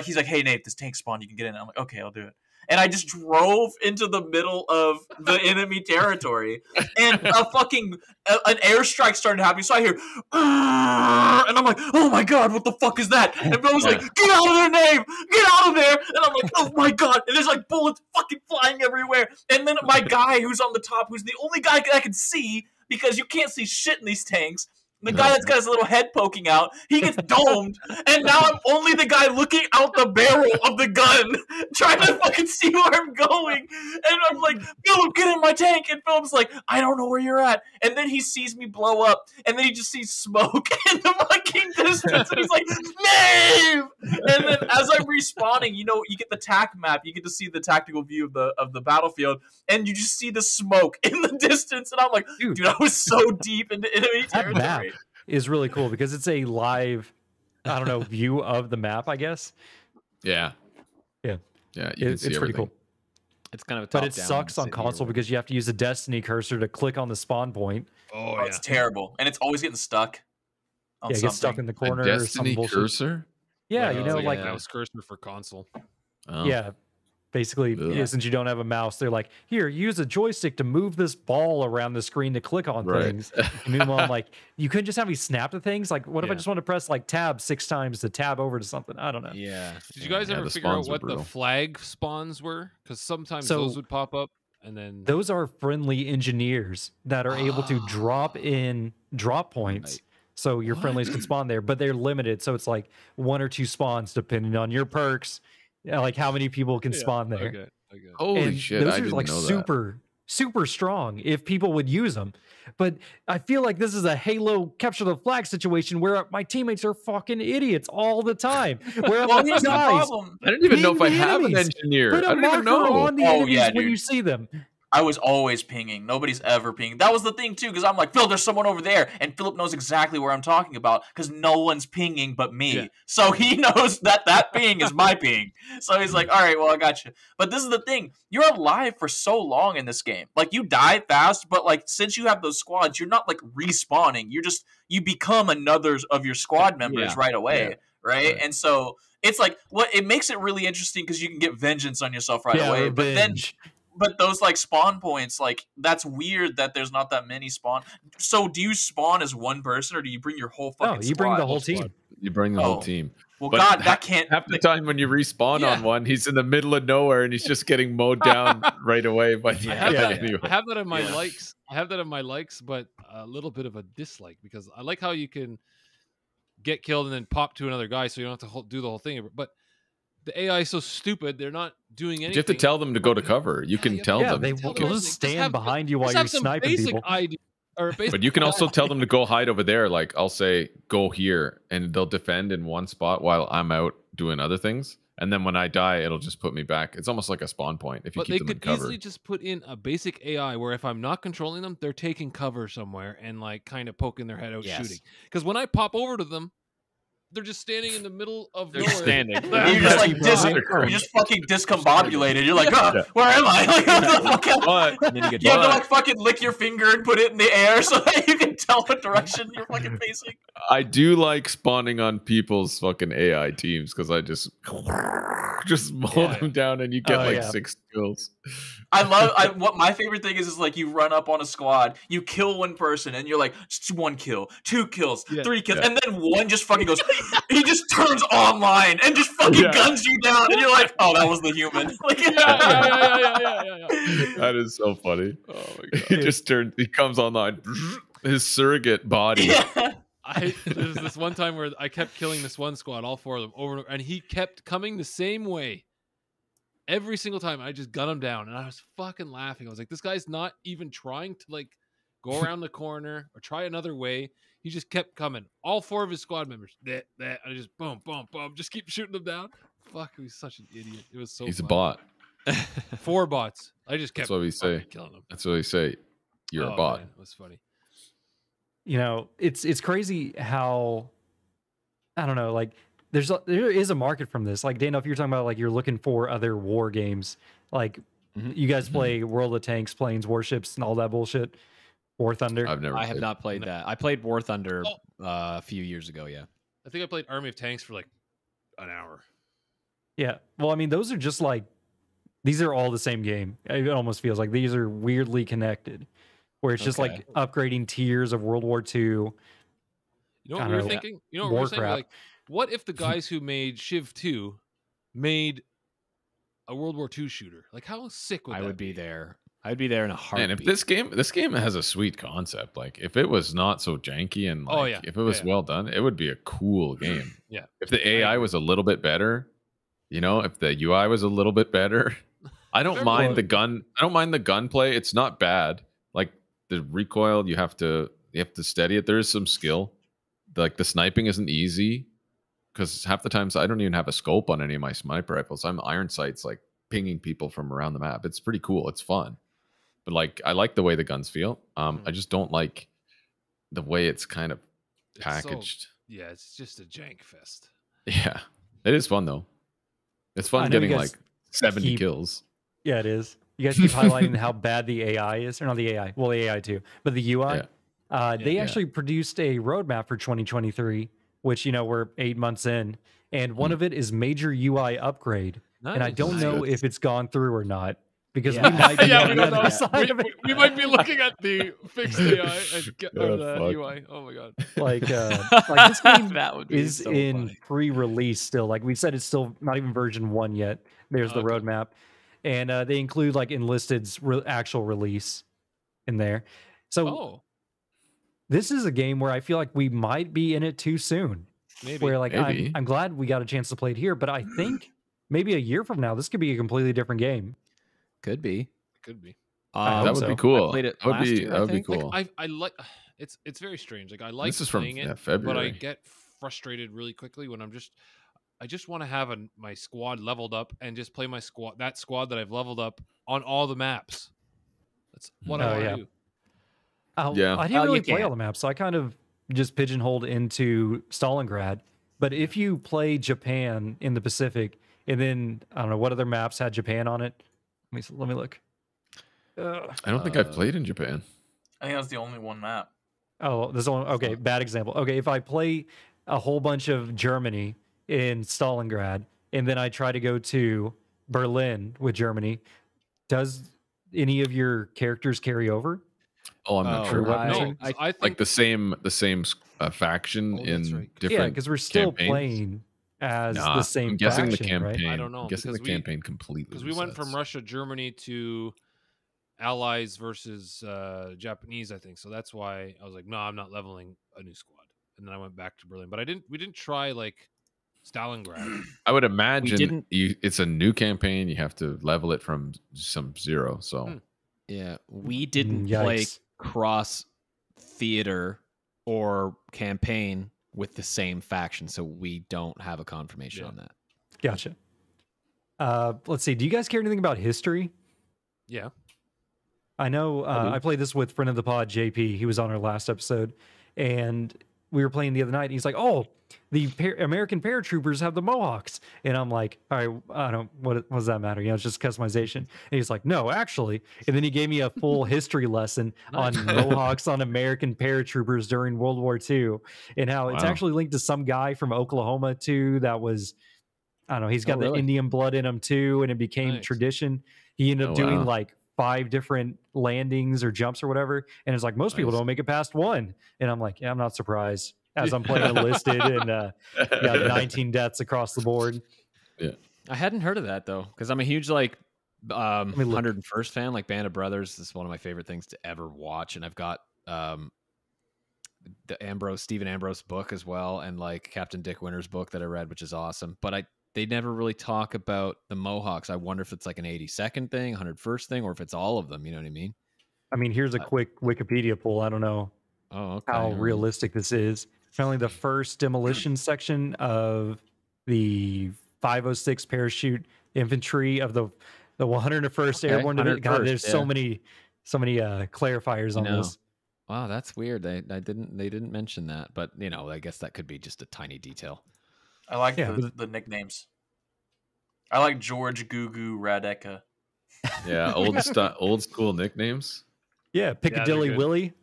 he's like, "Hey, Nave, this tank spawned. You can get in." I'm like, "Okay, I'll do it." And I just drove into the middle of the enemy territory, and an airstrike started happening. So I hear, and I'm like, "Oh my god, what the fuck is that?" And Bill was like, "Get out of there, Nave! Get out of there!" And I'm like, "Oh my god!" And there's like bullets fucking flying everywhere. And then my guy who's on the top, who's the only guy I can see, because you can't see shit in these tanks, the guy that's got his little head poking out, he gets domed, and now I'm only the guy looking out the barrel of the gun, trying to fucking see where I'm going. And I'm like, "Philip, get in my tank." And Philip's like, "I don't know where you're at." And then he sees me blow up, and then he just sees smoke in the fucking distance, and he's like, "Nave!" And then as I'm respawning, you get the TAC map, you get to see the tactical view of the battlefield, and you just see the smoke in the distance, and I'm like, dude, I was so deep into enemy territory. Is really cool because it's a live, view of the map, I guess. Yeah. You can see it's pretty cool. It's kind of but it sucks on console because you have to use a Destiny cursor to click on the spawn point. Oh, it's terrible, and it's always getting stuck. It gets stuck in the corner. A Destiny cursor. Yeah, that was cursor for console. Yeah, Basically, since you don't have a mouse, they're like, here, use a joystick to move this ball around the screen to click on things. And meanwhile, I'm like, you couldn't just have me snap to things? Like, what if I just want to press like tab 6 times to tab over to something? I don't know. Yeah. Did you guys ever figure out what the flag spawns were? Because sometimes those would pop up, and then those are friendly engineers that are able to drop in drop points. So your friendlies can spawn there, but they're limited. So it's like 1 or 2 spawns depending on your perks. Like how many people can spawn there. Okay. Holy shit! Those I are didn't like know super strong if people would use them. But I feel like this is a Halo capture the flag situation where my teammates are fucking idiots all the time. Where Well, I'm like, here's the guys, problem. I didn't even know if I ping the have an enemies. engineer. Put I a don't even marker know. on the Oh, enemies yeah, when dude. you see them. I was always pinging. Nobody's ever pinging. That was the thing too, because I'm like, Phil, there's someone over there, and Philip knows exactly where I'm talking about because no one's pinging but me. Yeah. So he knows that ping is my ping. So he's like, all right, well, I got you. But this is the thing: you're alive for so long in this game. Like you die fast, but like since you have those squads, you're not like respawning. You become another of your squad members right away, right? And so it's like it makes it really interesting because you can get vengeance on yourself right away. Revenge. But those like spawn points, like that's weird that there's not that many spawn. So do you spawn as one person or do you bring your whole fucking No, you bring squad? the whole team. You bring the whole team. Well, But God, that can't. Half the time when you respawn on one, he's in the middle of nowhere and he's just getting mowed down right away. But I have that in my likes. I have that in my likes, but a little bit of a dislike because I like how you can get killed and then pop to another guy, so you don't have to do the whole thing. But the AI is so stupid; they're not doing anything. You have to tell them to go to cover. You can tell them. They will just stand behind you while you're sniping people. But you can also tell them to go hide over there. Like I'll say, go here, and they'll defend in one spot while I'm out doing other things. And then when I die, it'll just put me back. It's almost like a spawn point if you keep them in cover. But they could easily just put in a basic AI where if I'm not controlling them, they're taking cover somewhere and like kind of poking their head out shooting. Because when I pop over to them, they're just standing in the middle of nowhere. Standing. You're just like you're just fucking discombobulated. You're like, where am I? Like, you have to like fucking lick your finger and put it in the air so that you can tell what direction you're fucking facing. I do like spawning on people's fucking AI teams because I just mow them down and you get 6 kills. What my favorite thing is like you run up on a squad, you kill one person, and you're like, 1 kill, 2 kills, 3 kills, and then one just fucking goes, he just turns online and just fucking guns you down, and you're like, oh, that was the human. Like, That is so funny. Oh my god. He comes online, his surrogate body. There's this one time where I kept killing this one squad, all 4 of them, over and over, and he kept coming the same way. Every single time I just gun him down, and I was fucking laughing. I was like, this guy's not even trying to like go around the corner or try another way. He just kept coming. All 4 of his squad members. And I just boom, just keep shooting them down. Fuck, he was such an idiot. It was so He's fun. a bot. 4 bots. I just kept That's what we say. killing them. That's what we say. You're a bot. Man, it was funny. You know, it's crazy how, I don't know, like there is a market from this. Like Dandalf, you're talking about like you're looking for other war games. Like you guys play World of Tanks, Planes, Warships, and all that bullshit. War Thunder. I have not played that. I played War Thunder a few years ago. Yeah, I think I played Army of Tanks for like an hour. Yeah, well, I mean, those are just like these are all the same game. It almost feels like these are weirdly connected, where it's just like upgrading tiers of World War II. You know what we were thinking? You know what we were saying? Like, what if the guys who made Civ 2 made a World War II shooter? Like, how sick would that be? I would be there. I'd be there in a heartbeat. And if this game has a sweet concept, like if it was not so janky and like if it was well done, it would be a cool game. Yeah. If the AI was a little bit better, you know, if the UI was a little bit better, I don't mind the gun. I don't mind the gunplay. It's not bad. Like the recoil, you have to steady it. There is some skill. Like the sniping isn't easy because half the times I don't even have a scope on any of my sniper rifles. I'm iron sights, like pinging people from around the map. It's pretty cool. It's fun. But like I like the way the guns feel. I just don't like the way it's kind of packaged. It's just a jank fest. Yeah. It is fun though. It's fun getting like 70 kills. Yeah, it is. You guys keep highlighting how bad the AI is, or not the AI, well, the AI too, but the UI. They actually produced a roadmap for 2023, which, you know, we're 8 months in, and one of it is major UI upgrade and I Nice. don't know Nice. if it's gone through or not because Yeah. we might be Yeah, on we the don't know. other side of it. We might be looking at the fixed AI or Oh, the fuck. UI. Oh my god. Like this game That would be is so in funny. pre-release still. Like we said, it's still not even version 1 yet. There's the Okay. roadmap, and they include like Enlisted's actual release in there. So Oh, this is a game where I feel like we might be in it too soon. maybe. Where like Maybe. I'm glad we got a chance to play it here, but I think maybe a year from now this could be a completely different game. Could be. Could be. I hope That would so. be cool. I played it that would last be year, that I would be think. cool. I like it's very strange. Like I like This is from playing it, but I February. get frustrated really quickly when I just want to have my squad leveled up and just play my squad that I've leveled up on all the maps. That's what I Oh, want to yeah. do. Yeah. I didn't Well, you really play can. all the maps, so I kind of just pigeonholed into Stalingrad. But if you play Japan in the Pacific, and then I don't know what other maps had Japan on it. Let me look. I don't think I've played in Japan. I think that's the only one map. Oh, there's only okay. Bad example. Okay, if I play a whole bunch of Germany in Stalingrad, and then I try to go to Berlin with Germany, does any of your characters carry over? Oh, I'm not Oh, sure. what I- No, mission? 'cause I think Like the same faction Oh, that's in right. 'Cause- different. Yeah, because we're still campaigns? playing as Nah, the same I'm guessing faction, the campaign. right? I don't know, I'm guessing the because we- campaign completely. because we went from resets. Russia, Germany to Allies versus Japanese, I think. So that's why I was like, no, I'm not leveling a new squad. And then I went back to Berlin, but we didn't try like Stalingrad. I would imagine didn't- it's a new campaign. You have to level it from some zero. So Hmm. Yeah, we didn't play Yikes. cross theater or campaign with the same faction, so we don't have a confirmation Yeah. on that. Gotcha. Let's see. Do you guys care anything about history? Yeah. I know I do. I played this with friend of the pod, JP. He was on our last episode, and we were playing the other night. And he's like, "Oh, the American paratroopers have the Mohawks," and I'm like, "All right, I don't. What does that matter? You know, it's just customization." And he's like, "No, actually." And then he gave me a full history lesson Nice. on Mohawks on American paratroopers during World War II, and how it's Wow. actually linked to some guy from Oklahoma too. That was, I don't know. He's got the really? Indian blood in him too, and it became Nice. tradition. He ended up Oh, doing wow. like 5 different landings or jumps or whatever. And it's like, most people Nice. don't make it past 1. And I'm like, yeah, I'm not surprised as I'm playing Enlisted and got 19 deaths across the board. I hadn't heard of that though, because I'm a huge like me look. 101st fan. Like Band of Brothers is one of my favorite things to ever watch, and I've got the Stephen Ambrose book as well, and like Captain Dick Winter's book that I read, which is awesome. But they never really talk about the Mohawks. I wonder if it's like an 82nd thing, 101st thing, or if it's all of them. You know what I mean? I mean, here's a quick Wikipedia pull. I don't know Oh, okay. how all right. realistic this is. Apparently, the first demolition section of the 506 Parachute Infantry of the 101st Okay, Airborne Division. God, 101st, there's yeah. so many clarifiers on know. this. Wow, that's weird. They didn't mention that, but you know, I guess that could be just a tiny detail. I like Yeah, the nicknames. I like George Gugu Radeka. Yeah, old school nicknames. Yeah, Piccadilly good. Willie.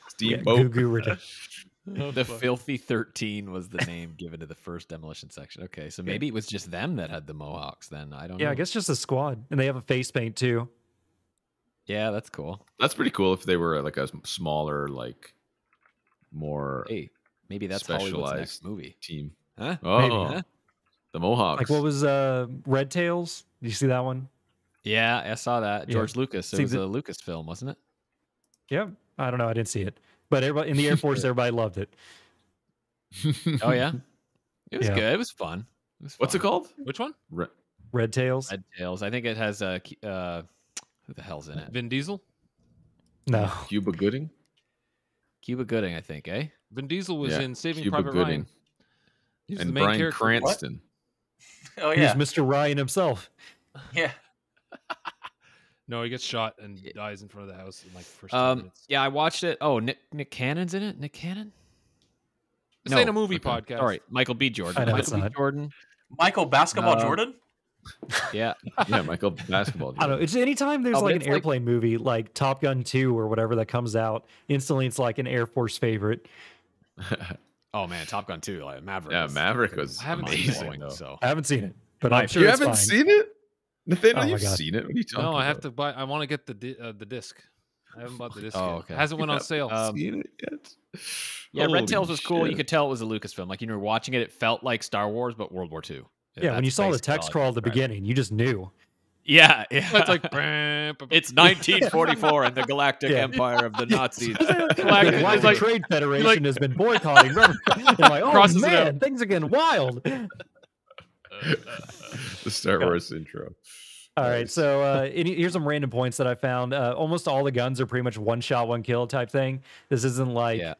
Steamboat. Goo Goo The Filthy 13 was the name given to the first demolition section. Okay, so maybe it was just them that had the Mohawks then. I don't know. Yeah, I guess just a squad, and they have a face paint too. Yeah, that's cool. That's pretty cool if they were like a smaller, like more Hey, maybe that's Hollywood's specialized next movie. team. Huh? Oh, Maybe, huh? the Mohawks. Like what was Red Tails? Did you see that one? Yeah, I saw that. Yeah. George Lucas. It See, was the- a Lucas film, wasn't it? Yeah, I don't know. I didn't see it, but everybody in the Air Force, everybody loved it. Oh yeah, it was Yeah. good. It was fun. It was What's it fun. called? Which one? Red Tails? Red Tails. I think it has who the hell's in it? Vin Diesel? No. Cuba Gooding. Cuba Gooding, I think. Eh? Vin Diesel was Yeah, in Saving Cuba Private Gooding. Ryan. He's And the main Bryan character. Cranston. Oh He's yeah, Mr. Ryan himself. yeah. No, he gets shot and dies in front of the house in like the first 2 minutes. Yeah, I watched it. Oh, Nick Cannon's in it. Nick Cannon. This ain't a movie okay. podcast. Sorry, Michael B. Jordan. I know it's Michael B. not. Jordan. Michael Basketball No. Jordan. Yeah. Yeah, Michael Basketball. I don't know. It's anytime there's Oh, but like an it's like- airplane movie, like Top Gun 2 or whatever that comes out, instantly it's like an Air Force favorite. Oh man, Top Gun 2, like Maverick. Yeah, is Maverick was I haven't amazing, seen it, though. so I haven't seen it, but I'm sure You it's haven't fine. seen it? Nathaniel, Oh my you've God. seen it. What are you talking No, about? I have to buy. I want to get the disc. I haven't bought the disc Oh, yet. okay. Hasn't went on sale. Seen it yet? yeah, Red Tails Holy was cool. You shit. could tell it was a Lucasfilm. Like, you were watching it, it felt like Star Wars, but World War II. Yeah, when you saw the text crawl at the beginning, you just knew. Yeah, It's like it's 1944 and the Galactic Empire of the Nazis. The Galactic Trade Federation has been boycotting. And I'm like, oh Crosses it man, things are getting wild. The Star Wars intro. All right, so here's some random points that I found. Almost all the guns are pretty much one shot, one kill type thing. This isn't like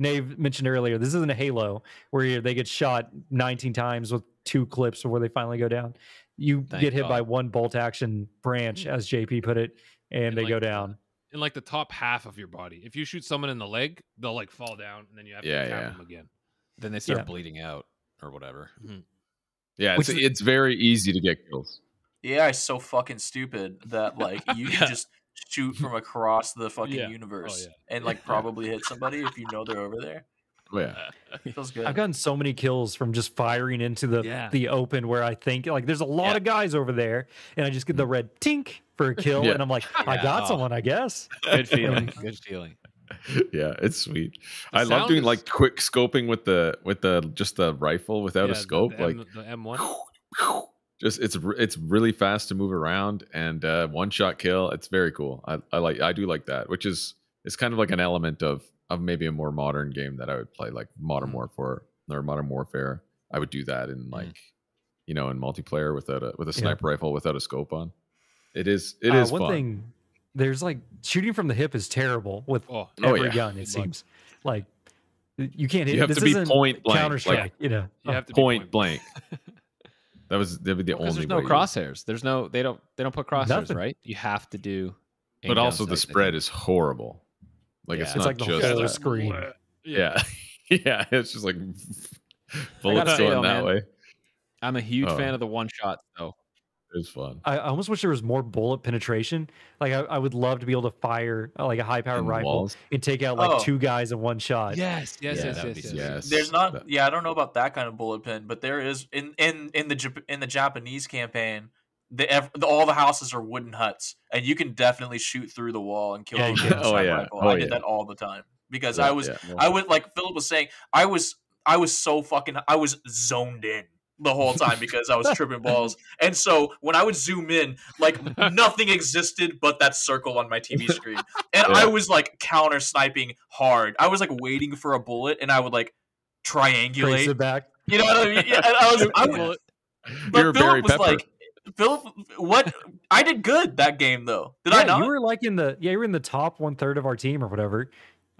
Nave mentioned earlier. This isn't a Halo where they get shot 19 times with 2 clips before they finally go down. You get hit by one bolt action branch, as JP put it, and they go down. In like the top half of your body. If you shoot someone in the leg, they'll like fall down, and then you have to tap them again. Then they start bleeding out or whatever. Yeah, it's very easy to get kills. Yeah, it's so fucking stupid that like you can just shoot from across the fucking universe and like probably hit somebody if you know they're over there. Oh, yeah. It feels good. I've gotten so many kills from just firing into the open where I think like there's a lot of guys over there, and I just get the red tink for a kill, and I'm like, I got someone, I guess. Good feeling. Good feeling. Yeah, it's sweet. I love doing like quick scoping with the just the rifle without a scope, the like the M1. Just it's really fast to move around and one shot kill. It's very cool. I do like that, which is it's kind of like an element of maybe a more modern game that I would play, like Modern Warfare or Modern Warfare. I would do that in like in multiplayer with a sniper rifle without a scope on. It is one fun. Thing. There's like shooting from the hip is terrible with every gun. It seems like you can't hit. You have this to be isn't Counter Strike. Like, you have to be point blank. That'd be the only. There's no crosshairs. There's no. They don't put crosshairs, right? You have to do. But also the spread is horrible. Like it's not like the just whole screen. Yeah, yeah. It's just like bullets going that way. I'm a huge fan of the one shot, though. It's fun. I almost wish there was more bullet penetration. Like I would love to be able to fire like a high powered rifle and take out like 2 guys in one shot. Yes. There's not. Yeah, I don't know about that kind of bullet pen, but there is in the Japanese campaign. All the houses are wooden huts, and you can definitely shoot through the wall and kill them with a sniper rifle. I did that all the time because I was like Philip was saying, I was zoned in the whole time because I was tripping balls. And so when I would zoom in, like nothing existed but that circle on my TV screen. And I was like counter sniping hard. I was like waiting for a bullet, and I would like triangulate. Trace it back. You know what I mean? Yeah, I was but Philip was like, Philip, what? I did good that game though. Did I not? You were like you were in the top 1/3 of our team or whatever.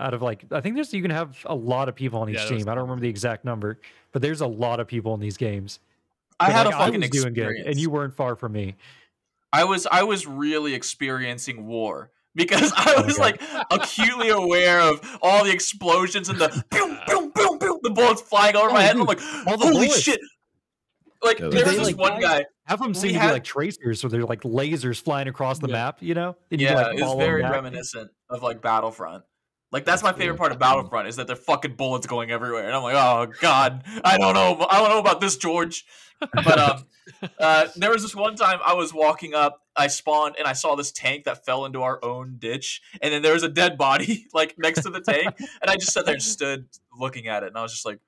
Out of like, I think you can have a lot of people on each team. I don't remember the exact number, but there's a lot of people in these games. I had a fucking doing experience, good, and you weren't far from me. I was really experiencing war because I was like acutely aware of all the explosions and the boom, boom, boom, boom, the bullets flying over my head. And I'm like, holy shit! Like there was this one guy. Have them seem to be like tracers, so they're like lasers flying across the map. You know? And it's very reminiscent of like Battlefront. Like that's my favorite part of Battlefront is that they're fucking bullets going everywhere, and I'm like, oh god, I don't know about this, George. But there was this one time I was walking up, I spawned, and I saw this tank that fell into our own ditch, and then there was a dead body like next to the tank, and I just sat there and stood looking at it, and I was just like,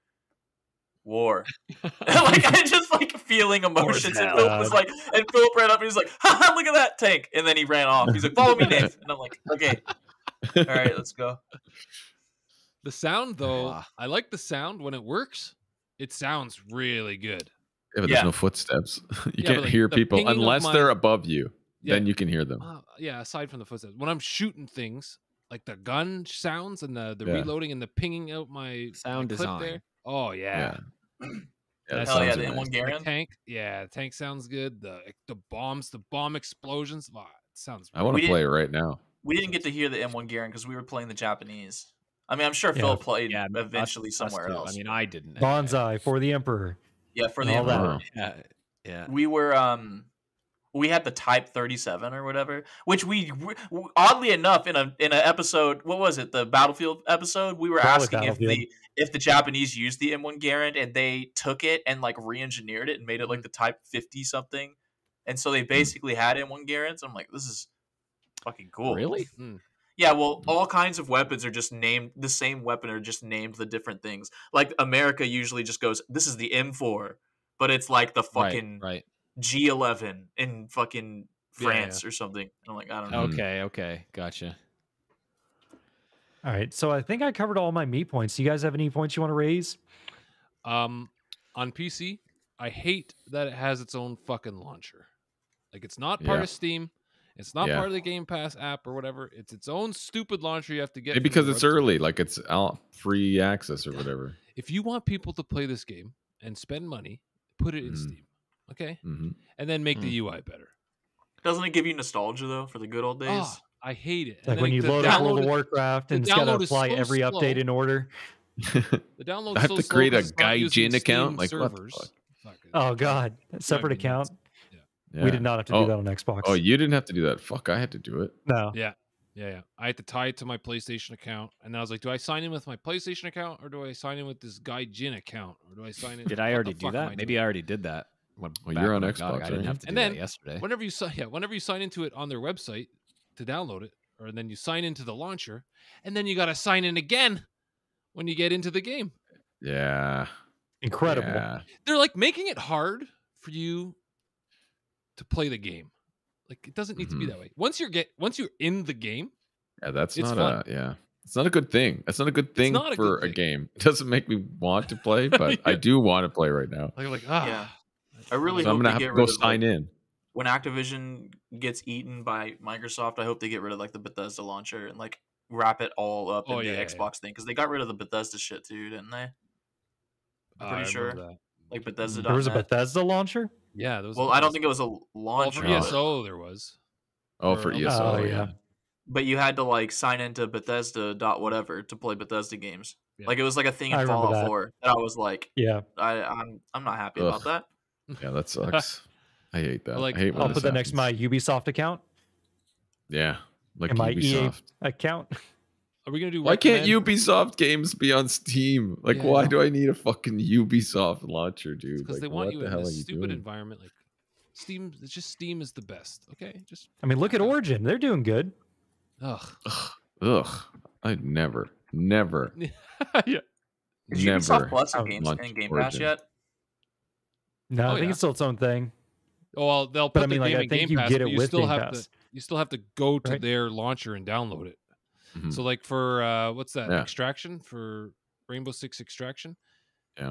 war. Like I just like feeling emotions, and Philip was like, and Philip ran up and he's like, haha, look at that tank, and then he ran off. He's like, follow me, Nave, and I'm like, okay. All right, let's go. The sound, though, I like the sound when it works. It sounds really good. Yeah, but there's no footsteps. You can't hear people unless they're above you. Then you can hear them. Aside from the footsteps. When I'm shooting things, like the gun sounds and the reloading and the pinging out my sound design. There. Oh, yeah. The M1 Garand. Tank. Yeah, the tank sounds good. The bombs, the bomb explosions. Wow, it sounds I want to play it right now. We didn't get to hear the M1 Garand because we were playing the Japanese. I mean, I'm sure Phil played eventually somewhere else. I mean, I didn't. Bonsai for the Emperor. Yeah, for the Emperor. Yeah. We were we had the Type 37 or whatever, which we oddly enough in an episode, what was it? The Battlefield episode, we were asking if the if the Japanese used the M1 Garand and they took it and like re-engineered it and made it like the Type 50 something, and so they basically had M1 Garands. I'm like, this is fucking cool. Really? Yeah, well, all kinds of weapons are just named the same weapon, or just named the different things. Like America usually just goes, "This is the M4," but it's like the fucking right. G11 in fucking France or something. And I'm like, I don't know. Okay, gotcha. All right, so I think I covered all my meat points. Do you guys have any points you want to raise? On PC, I hate that it has its own fucking launcher. Like, it's not part of Steam. It's not part of the Game Pass app or whatever. It's its own stupid launcher you have to get. Maybe because it's early, like it's out free access or whatever. If you want people to play this game and spend money, put it in Steam, okay? And then make the UI better. Doesn't it give you nostalgia though for the good old days? Oh, I hate it. Like when you load up World of Warcraft and it's got to apply every update in order. The download. I have to create a Gaijin account. Like what the fuck? Oh god, separate account. Yeah. We did not have to do that on Xbox. Oh, you didn't have to do that. Fuck, I had to do it. No. Yeah. I had to tie it to my PlayStation account, and I was like, do I sign in with my PlayStation account, or do I sign in with this Gaijin account, or do I sign in? Did I already do that? Maybe I already did that. Well, you're on Xbox, right? I didn't have to do that yesterday. Whenever you sign into it on their website to download it, or then you sign into the launcher, and then you got to sign in again when you get into the game. Yeah. Incredible. Yeah. They're like making it hard for you to play the game. Like, it doesn't need to be that way. Once you're in the game, that's it's not fun. it's not a good thing. That's not a good thing for a game. It doesn't make me want to play, but I do want to play right now. Yeah. I really hope I'm gonna have they to get go rid of sign in. When Activision gets eaten by Microsoft, I hope they get rid of like the Bethesda launcher and like wrap it all up in the Xbox thing, because they got rid of the Bethesda shit too, didn't they? I'm pretty sure. That. Like Bethesda. There was a Bethesda launcher? Yeah, there was. Well, I don't think it was a launcher. For ESO, there was. For ESO, yeah. But you had to like sign into Bethesda whatever to play Bethesda games. Yeah. Like it was like a thing in Fallout 4 that I was like, I'm not happy about that. Yeah, that sucks. I hate that. Like, I hate I'll put that next to my Ubisoft account. Yeah, like and my Ubisoft EA account. Are we gonna do? Why can't Ubisoft games be on Steam? Like, why do I need a fucking Ubisoft launcher, dude? Because they want you in this stupid environment. Like Steam, it's just Steam is the best. Okay, just. I mean, look at Origin; they're doing good. Ugh. I never. Yeah. Is Ubisoft Plus in Game Pass yet? No, I think it's still its own thing. Oh, well, they'll put the game I in think Game you Pass, get it but with Game Pass. You still have to go to their launcher and download it. So, like for what's that? Extraction for Rainbow Six Extraction.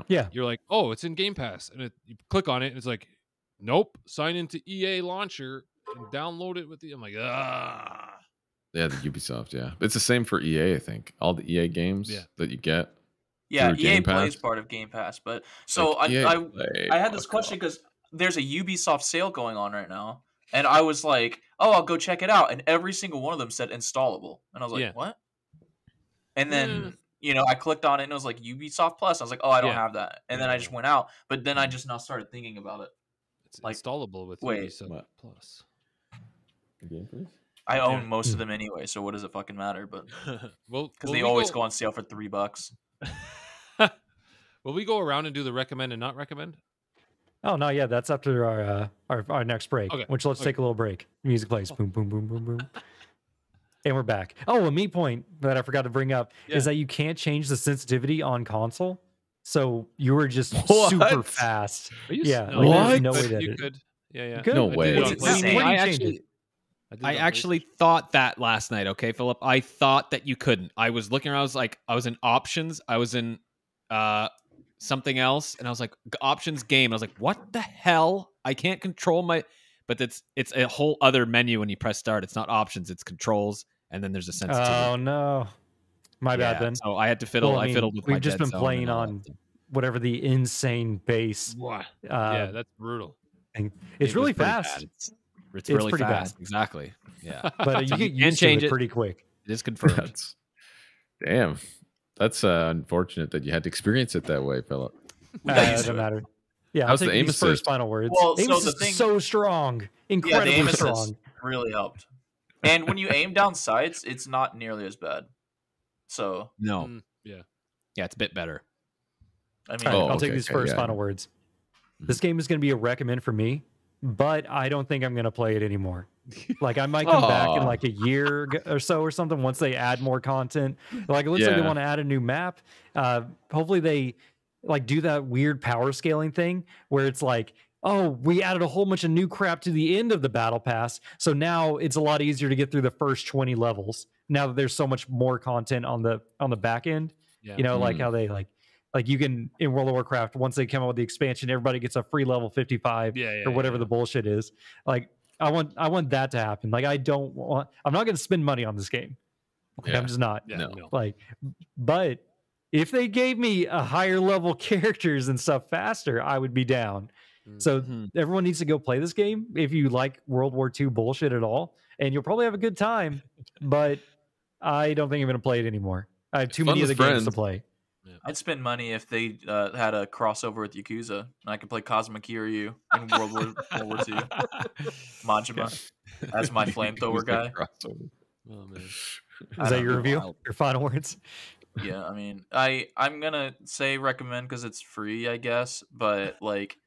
Yeah. You're like, oh, it's in Game Pass, and you click on it, and it's like, nope, sign into EA launcher and download it with the. I'm like, ah. Yeah, the Ubisoft. Yeah, it's the same for EA. I think all the EA games that you get. Yeah, EA Play is part of Game Pass, but so like I had this question because there's a Ubisoft sale going on right now, and I was like, oh, I'll go check it out, and every single one of them said installable, and I was like, what? And then I clicked on it and it was like Ubisoft Plus. I was like, oh, I don't have that, and then I just went out, but then I just now started thinking about it. It's like installable with Ubisoft Plus. I own most of them anyway, so what does it fucking matter? But because they always go on sale for $3. Will we go around and do the recommend and not recommend? Oh no, yeah, that's after our next break. Okay. Which let's take a little break. Music plays. Boom, boom, boom, boom, boom. And we're back. Oh, a meat point that I forgot to bring up is that you can't change the sensitivity on console. So you were just super fast. Yeah. There's no way that you could. Yeah. No way. I actually thought that last night. Okay, Philip. I thought that you couldn't. I was looking around. I was in options. I was in something else, and I was like, options game. I was like, what the hell? I can't control my. But it's a whole other menu when you press start. It's not options. It's controls, and then there's a sensitivity. Oh no, my bad then. So I had to fiddle. I fiddled with. We've just been playing on whatever the insane base. Yeah, that's brutal. It's really fast. It's really pretty fast. Exactly. Yeah. But you get used to it pretty quick. It is confirmed. Damn. That's unfortunate that you had to experience it that way, Philip. It doesn't matter. Yeah, how's the aim assist? First final words. Well, aim assist is so strong. Incredibly strong. Really helped. And when you aim down sights, it's not nearly as bad. So no. Yeah. Yeah, it's a bit better. I mean, All right, I'll take okay, these okay, first yeah. final words. This game is going to be a recommend for me, but I don't think I'm going to play it anymore. Like I might come back in Aw. like a year or so or something once they add more content. Like it looks like they Yeah. want to add a new map. Hopefully they like do that weird power scaling thing where it's like, oh, we added a whole bunch of new crap to the end of the battle pass, so now it's a lot easier to get through the first 20 levels. Now that there's so much more content on the back end, Yeah. you know, like how they like you can in World of Warcraft once they come out with the expansion, everybody gets a free level 55 or whatever the bullshit is. Like I want that to happen. Like I'm not going to spend money on this game. Like, I'm just not. Yeah, No. no. Like, but if they gave me a higher level characters and stuff faster, I would be down. So Mhm. everyone needs to go play this game if you like World War II bullshit at all, and you'll probably have a good time. But I don't think I'm going to play it anymore. I have too Fun many of with the games to friends. play. I'd spend money if they had a crossover with Yakuza, and I could play Cosmic Kiryu in World War II. Majima as my flamethrower guy. Crossover. Oh man. Is that your review? Your final words? Yeah, I mean, I'm gonna say recommend because it's free, I guess. But like,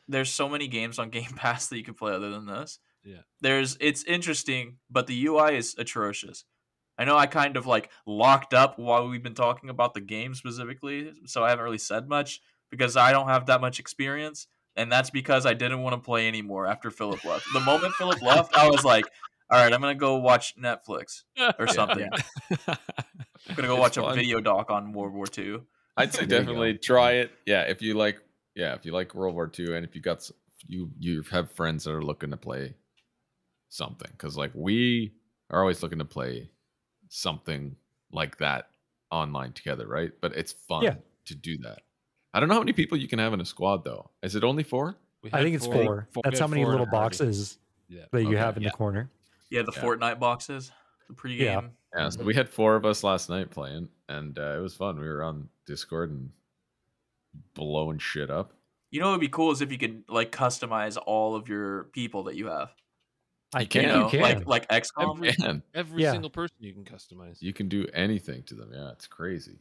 there's so many games on Game Pass that you can play other than this. Yeah. It's interesting, but the UI is atrocious. I know I kind of like locked up while we've been talking about the game specifically, so I haven't really said much because I don't have that much experience, and that's because I didn't want to play anymore after Philip left. The moment Philip left, I was like, all right, I'm gonna go watch Netflix or something. I'm gonna go watch a video doc on World War II. I'd say There you definitely try it. Yeah, if you like World War II, and if you got you have friends that are looking to play something, because like we are always looking to play something like that online together, right? But it's fun to do that. I don't know how many people you can have in a squad though. Is it only 4? I think it's 4. That's how many little boxes that you have in the corner. Yeah, the Fortnite boxes, the pregame. Yeah, so we had 4 of us last night playing, and it was fun. We were on Discord and blowing shit up. You know what would be cool is if you could like customize all of your people that you have. I can. You can. Like XCOM. Every single person you can customize. You can do anything to them. Yeah, it's crazy.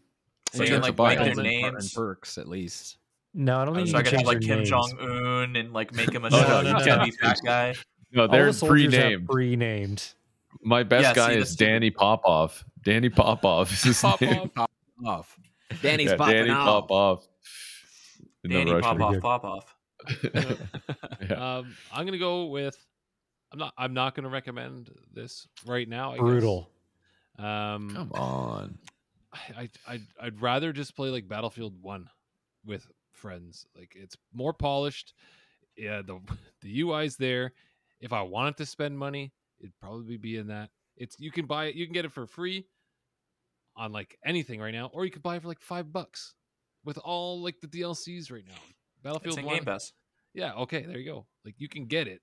So you can like make their names and perks at least. No, I don't think so you can change like their Kim names. Jong Un and like make him a no. chubby fat guy. No, they're all the soldiers pre-named. have pre-named. My best guy is Danny Popoff. Danny Popoff is his name. Off. Danny's popping Danny off. Popoff. Danny Popoff. I'm gonna go with. I'm not gonna recommend this right now. I Brutal. Guess. Come on. I'd rather just play like Battlefield 1 with friends. Like it's more polished. Yeah, the UI's there. If I wanted to spend money, it'd probably be in that. You can buy it. You can get it for free on like anything right now, or you could buy it for like $5 with all like the DLCs right now. Battlefield It's in 1. Game Pass. Yeah, okay, there you go. Like you can get it.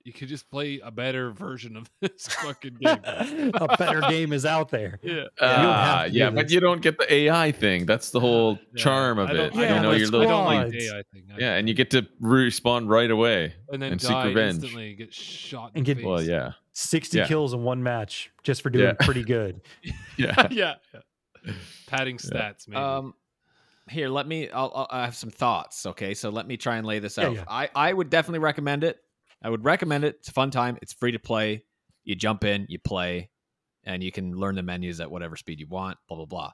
You could just play a better version of this fucking game. A better game is out there. Yeah. But you don't get the AI thing. That's the whole charm of it. Yeah, you know, you're squads. I don't like the AI thing. and you get to respawn right away and then seek die revenge. instantly, get shot And in get- the face. Well, yeah. 60 kills in one match just for doing pretty good. Yeah. yeah. Padding stats, maybe. Here, I'll have some thoughts. Okay, so let me try and lay this out. Yeah. I would definitely recommend it. I would recommend it. It's a fun time. It's free to play. You jump in, you play, and you can learn the menus at whatever speed you want, blah, blah, blah.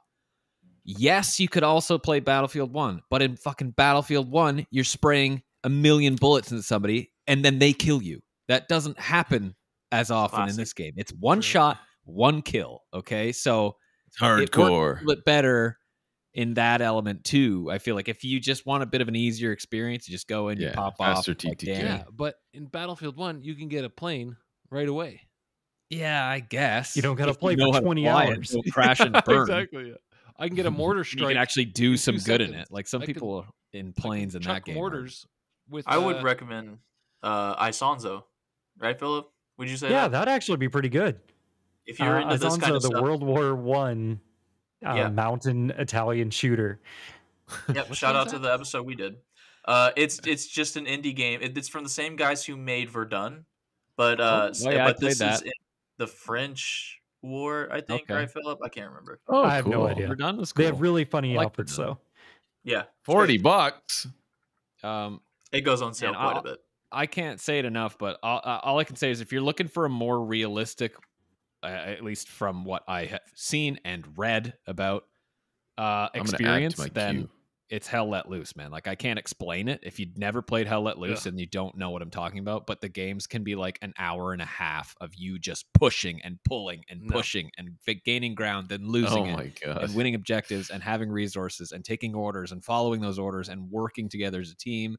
Yes, you could also play Battlefield 1, but in fucking Battlefield 1, you're spraying a million bullets into somebody, and then they kill you. That doesn't happen as often in this game. It's one shot, one kill, okay? So It's hardcore. it works a little bit better in that element too. I feel like if you just want a bit of an easier experience, you just go in, you pop off. faster like, TTK. Yeah, but in Battlefield 1, you can get a plane right away. Yeah, I guess. You don't got to If play you know for how to 20 fly it, hours. don't crash and burn. Exactly. Yeah. I can get a mortar strike. You can actually do in some 2 good in seconds. it. Like some I could- people in planes in that chuck game. mortars with. I would recommend Isonzo, right, Philip? Would you say Yeah, that? that'd actually be pretty good. If you're into this Azonzo, kind of the stuff, World War One mountain Italian shooter. Yep, shout out to the episode we did. It's just an indie game. It's from the same guys who made Verdun, but I but played this that. is in the French War, I think, Okay. right, Philip? I can't remember. Oh, I have cool. no idea. Verdun was cool. They have really funny I like outfits, Verdun. though. Yeah. $40. It goes on sale And quite a bit. I can't say it enough, but all I can say is if you're looking for a more realistic, at least from what I have seen and read about experience, then queue. it's Hell Let Loose, man. Like I can't explain it if you've never played Hell Let Loose and you don't know what I'm talking about. But the games can be like an hour and a half of you just pushing and pulling and pushing and gaining ground, then losing and winning objectives and having resources and taking orders and following those orders and working together as a team.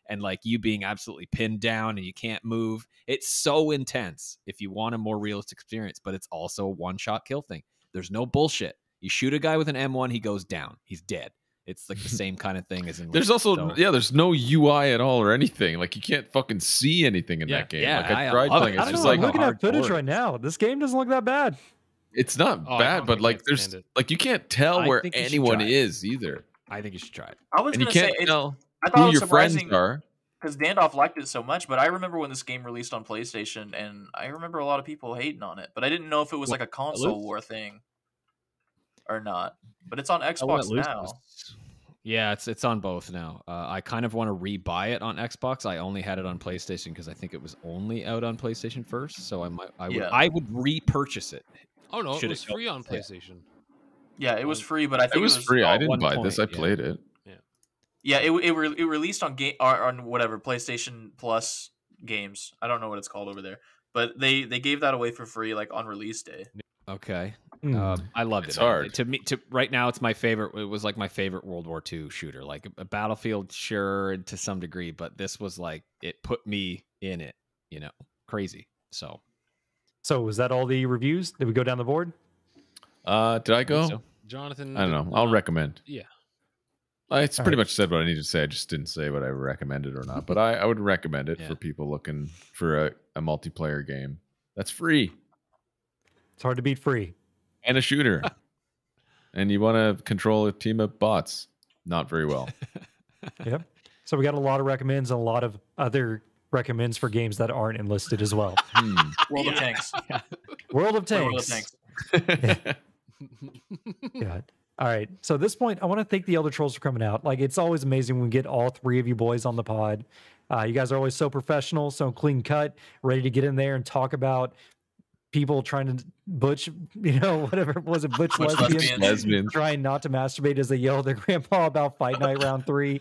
And like you being absolutely pinned down and you can't move. It's so intense if you want a more realistic experience, but it's also a one-shot kill thing. There's no bullshit. You shoot a guy with an M1, he goes down. He's dead. It's like the same kind of thing as in. There's also there's no UI at all or anything. Like you can't fucking see anything in that game. Yeah, like I tried playing. I It's don't just know. like I'm looking at footage right now. This game doesn't look that bad. it's not bad, but like there's like you can't tell where think you should anyone try it. is either, I think you should try it. I was and you going to can't say, tell I thought who it was your friends surprising are. because Dandalf liked it so much, but I remember when this game released on PlayStation, and I remember a lot of people hating on it, but I didn't know if it was like a console war thing or not. But it's on Xbox now. Yeah, it's on both now. I kind of want to rebuy it on Xbox. I only had it on PlayStation because I think it was only out on PlayStation first. So I would repurchase it. Oh no, it Should was free on PlayStation. Yeah, it was free, but I think It was free. I didn't buy this. I point, played it. Yeah, it released on on whatever PlayStation Plus games. I don't know what it's called over there, but they gave that away for free like on release day. Okay. I loved it. It's hard. To right now, it's my favorite. It was like my favorite World War II shooter. Like a Battlefield, sure, to some degree, but this was like it put me in it. You know, crazy. So was that all the reviews? Did we go down the board? Did I go? So. Jonathan, I don't know. I'll recommend. Yeah. It's pretty much said what I need to say. I just didn't say what I recommended or not. But I would recommend it for people looking for a multiplayer game that's free. It's hard to beat free. And a shooter. And you want to control a team of bots. Not very well. Yep. So we got a lot of recommends and a lot of other recommends for games that aren't enlisted as well. World of Tanks. World of Tanks. World of Tanks. Yeah. All right. So at this point, I want to thank the Elder Trolls for coming out. Like, it's always amazing when we get all three of you boys on the pod. You guys are always so professional, so clean cut, ready to get in there and talk about people trying to butch, whatever was it, butch lesbians, trying not to masturbate as they yell at their grandpa about Fight Night Round 3.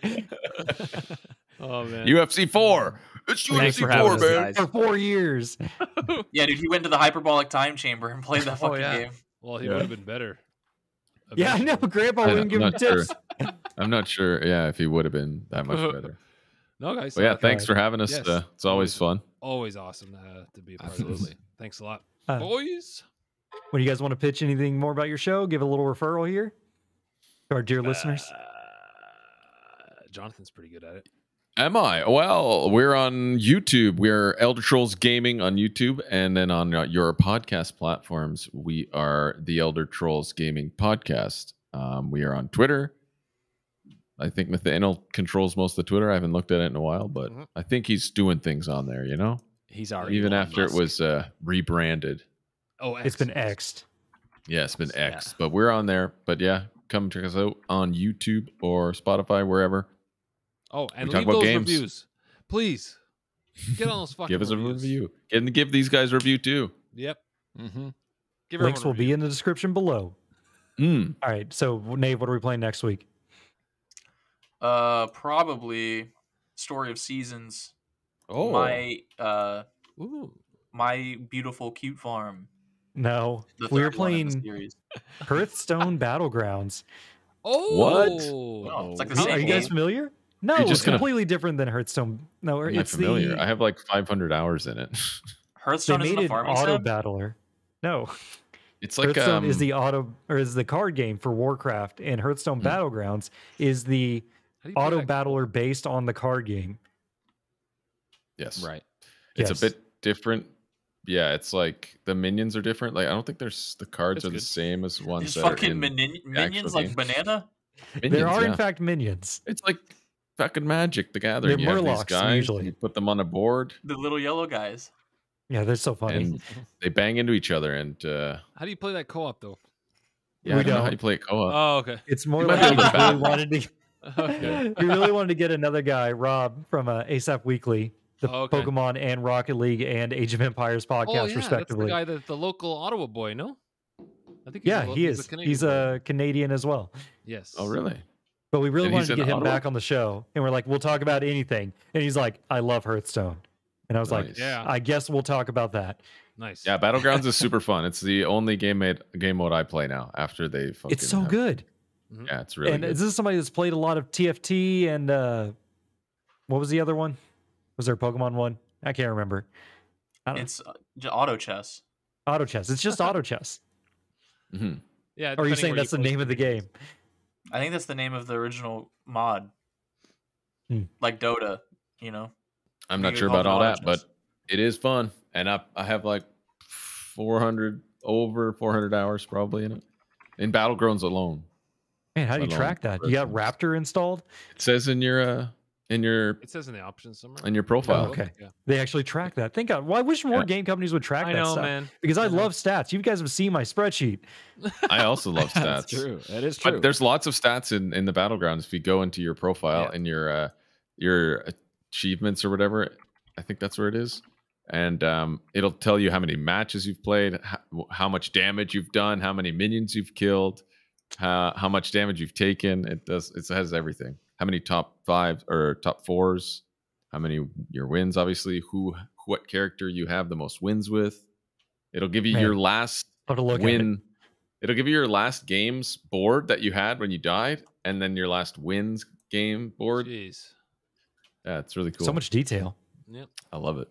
Oh man, UFC 4. It's Thanks UFC for 4, having man. us, For 4 years. Yeah, dude, he went to the hyperbolic time chamber and played that fucking game. Well, he would have been better. Yeah, I know. Grandpa wouldn't give him tips. I'm not sure. Yeah, if he would have been that much better. No, guys. But yeah, thanks for having us. Yes. It's always fun. Always awesome to be a part Absolutely. of this. Thanks a lot, boys. When you guys want to pitch anything more about your show, give a little referral here to our dear listeners. Jonathan's pretty good at it. Am I? Well, we're on YouTube. We're Elder Trolls Gaming on YouTube. And then on your podcast platforms, we are the Elder Trolls Gaming Podcast. We are on Twitter. I think Nathaniel controls most of the Twitter. I haven't looked at it in a while, but I think he's doing things on there, He's already even Elon after Musk. it was rebranded. Oh, It's been X'd. Yeah, it's been X, but we're on there. But yeah, come check us out on YouTube or Spotify, wherever. Oh, and We talk leave about those games. Reviews, please. Get on those fucking. Give us a reviews. review. And give these guys a review too. Yep. Mm-hmm. Give Links everyone a will be review. in the description below. All right. So, Nave, what are we playing next week? Probably Story of Seasons. Oh, My beautiful cute farm. No, The we were third one in the playing series. Hearthstone Battlegrounds. Oh, What? Oh, it's like the Are same you guys game. familiar? No, You're it's just gonna- completely different than Hearthstone. No, I'm not it's familiar. the I have like 500 hours in it. they Hearthstone is made the it farming auto sim? battler. No, It's like Hearthstone is the is the card game for Warcraft, and Hearthstone Battlegrounds is the How do you play auto that? battler based on the card game. yes, Right. It's Yes. a bit different. Yeah, it's like the minions are different. Like I don't think there's the cards That's are the good. same as ones There's that are fucking in minions like game. banana? Minions, There are yeah. in fact minions. It's like fucking Magic the Gathering. They're You have these Murlocs, guys, usually. you put them on a board. The little yellow guys. Yeah, they're so funny. and they bang into each other. And How do you play that co-op though? yeah, We I don't know how don't. you play it co-op. Oh, okay. It's more You like might we be able to really battle. wanted to. Okay. We really wanted to get another guy, Rob from ASAP Weekly, the Oh, okay. Pokemon and Rocket League and Age of Empires podcast, Oh, yeah, respectively. that's the guy, the local Ottawa boy, no? I think Yeah, he he's is. Canadian He's boy. a Canadian as well. Yes. Oh, really? But we really And wanted he's to in get him Ottawa? back on the show, and we're like, we'll talk about anything. And he's like, I love Hearthstone, and I was like, Nice. Yeah. I guess we'll talk about that. Nice. Yeah, Battlegrounds is super fun. It's the only game mode I play now. After they fucking It's so have- good. Yeah, it's really And good. this is somebody that's played a lot of TFT and what was the other one? Was there a Pokemon one? I can't remember. I don't It's auto chess. Auto chess. It's just auto chess. Mhm. Yeah. Or are you depending saying where that's the post name of the game? I think that's the name of the original mod. Hmm. Like Dota, you know. I'm not You sure call about it all auto that, but chess. it is fun. And I have like 400 hours probably in it. In Battlegrounds alone. Man, how do you Let track alone that? You got versions. Raptor installed? It says in your It says in the options somewhere. profile. Oh, okay. Yeah. They actually track that. Think well, I wish more Yeah. game companies would track I that know, stuff. man. Because I I know. love stats. You guys have seen my spreadsheet. I also love stats. That's true. That is true. But there's lots of stats in the Battlegrounds. If you go into your profile Yeah. and your achievements or whatever, I think that's where it is. And it'll tell you how many matches you've played, how much damage you've done, how many minions you've killed, how much damage you've taken. It has everything. How many top 5 or top 4s, how many your wins, obviously, what character you have the most wins with. It'll give you Man, your last I'll have to look at it. win. It'll give you your last games board that you had when you died, and then your last wins game board. Jeez. Yeah, it's really cool. So much detail. Yep. I love it.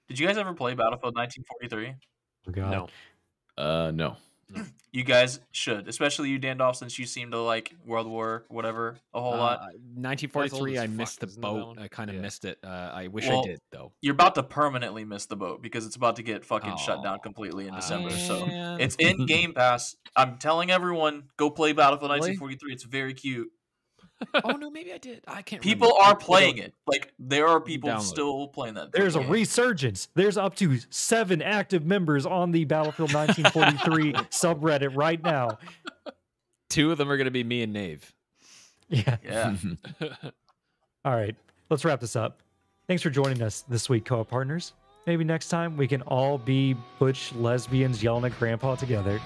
Did you guys ever play Battlefield 1943? Oh, God. No. No. You guys should, especially you, Dandalf, since you seem to like World War whatever a whole lot. 1943. as I fuck, missed the isn't that that boat. one? I kind of Yeah. missed it. I wish Well, I did though. You're about to permanently miss the boat because it's about to get fucking shut down Oh, completely in December. So man. it's in Game Pass. I'm telling everyone, go play Battlefield Really? 1943. It's very cute. Oh no, maybe I did. I can't. People remember. are playing it. Like there are people Download it. still playing that. There's a game. resurgence. There's up to 7 active members on the Battlefield 1943 subreddit right now. 2 of them are going to be me and Nave. Yeah. Yeah. All right. Let's wrap this up. Thanks for joining us this week, co-op partners. Maybe next time we can all be butch lesbians yelling at grandpa together.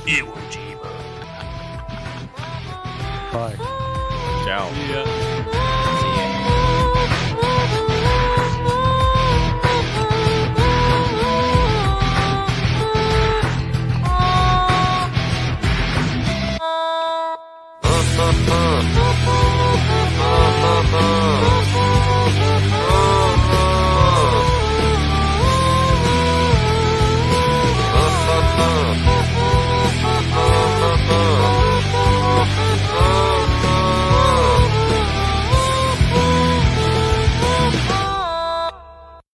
Iwo Jima. Bye. Ciao. Yeah.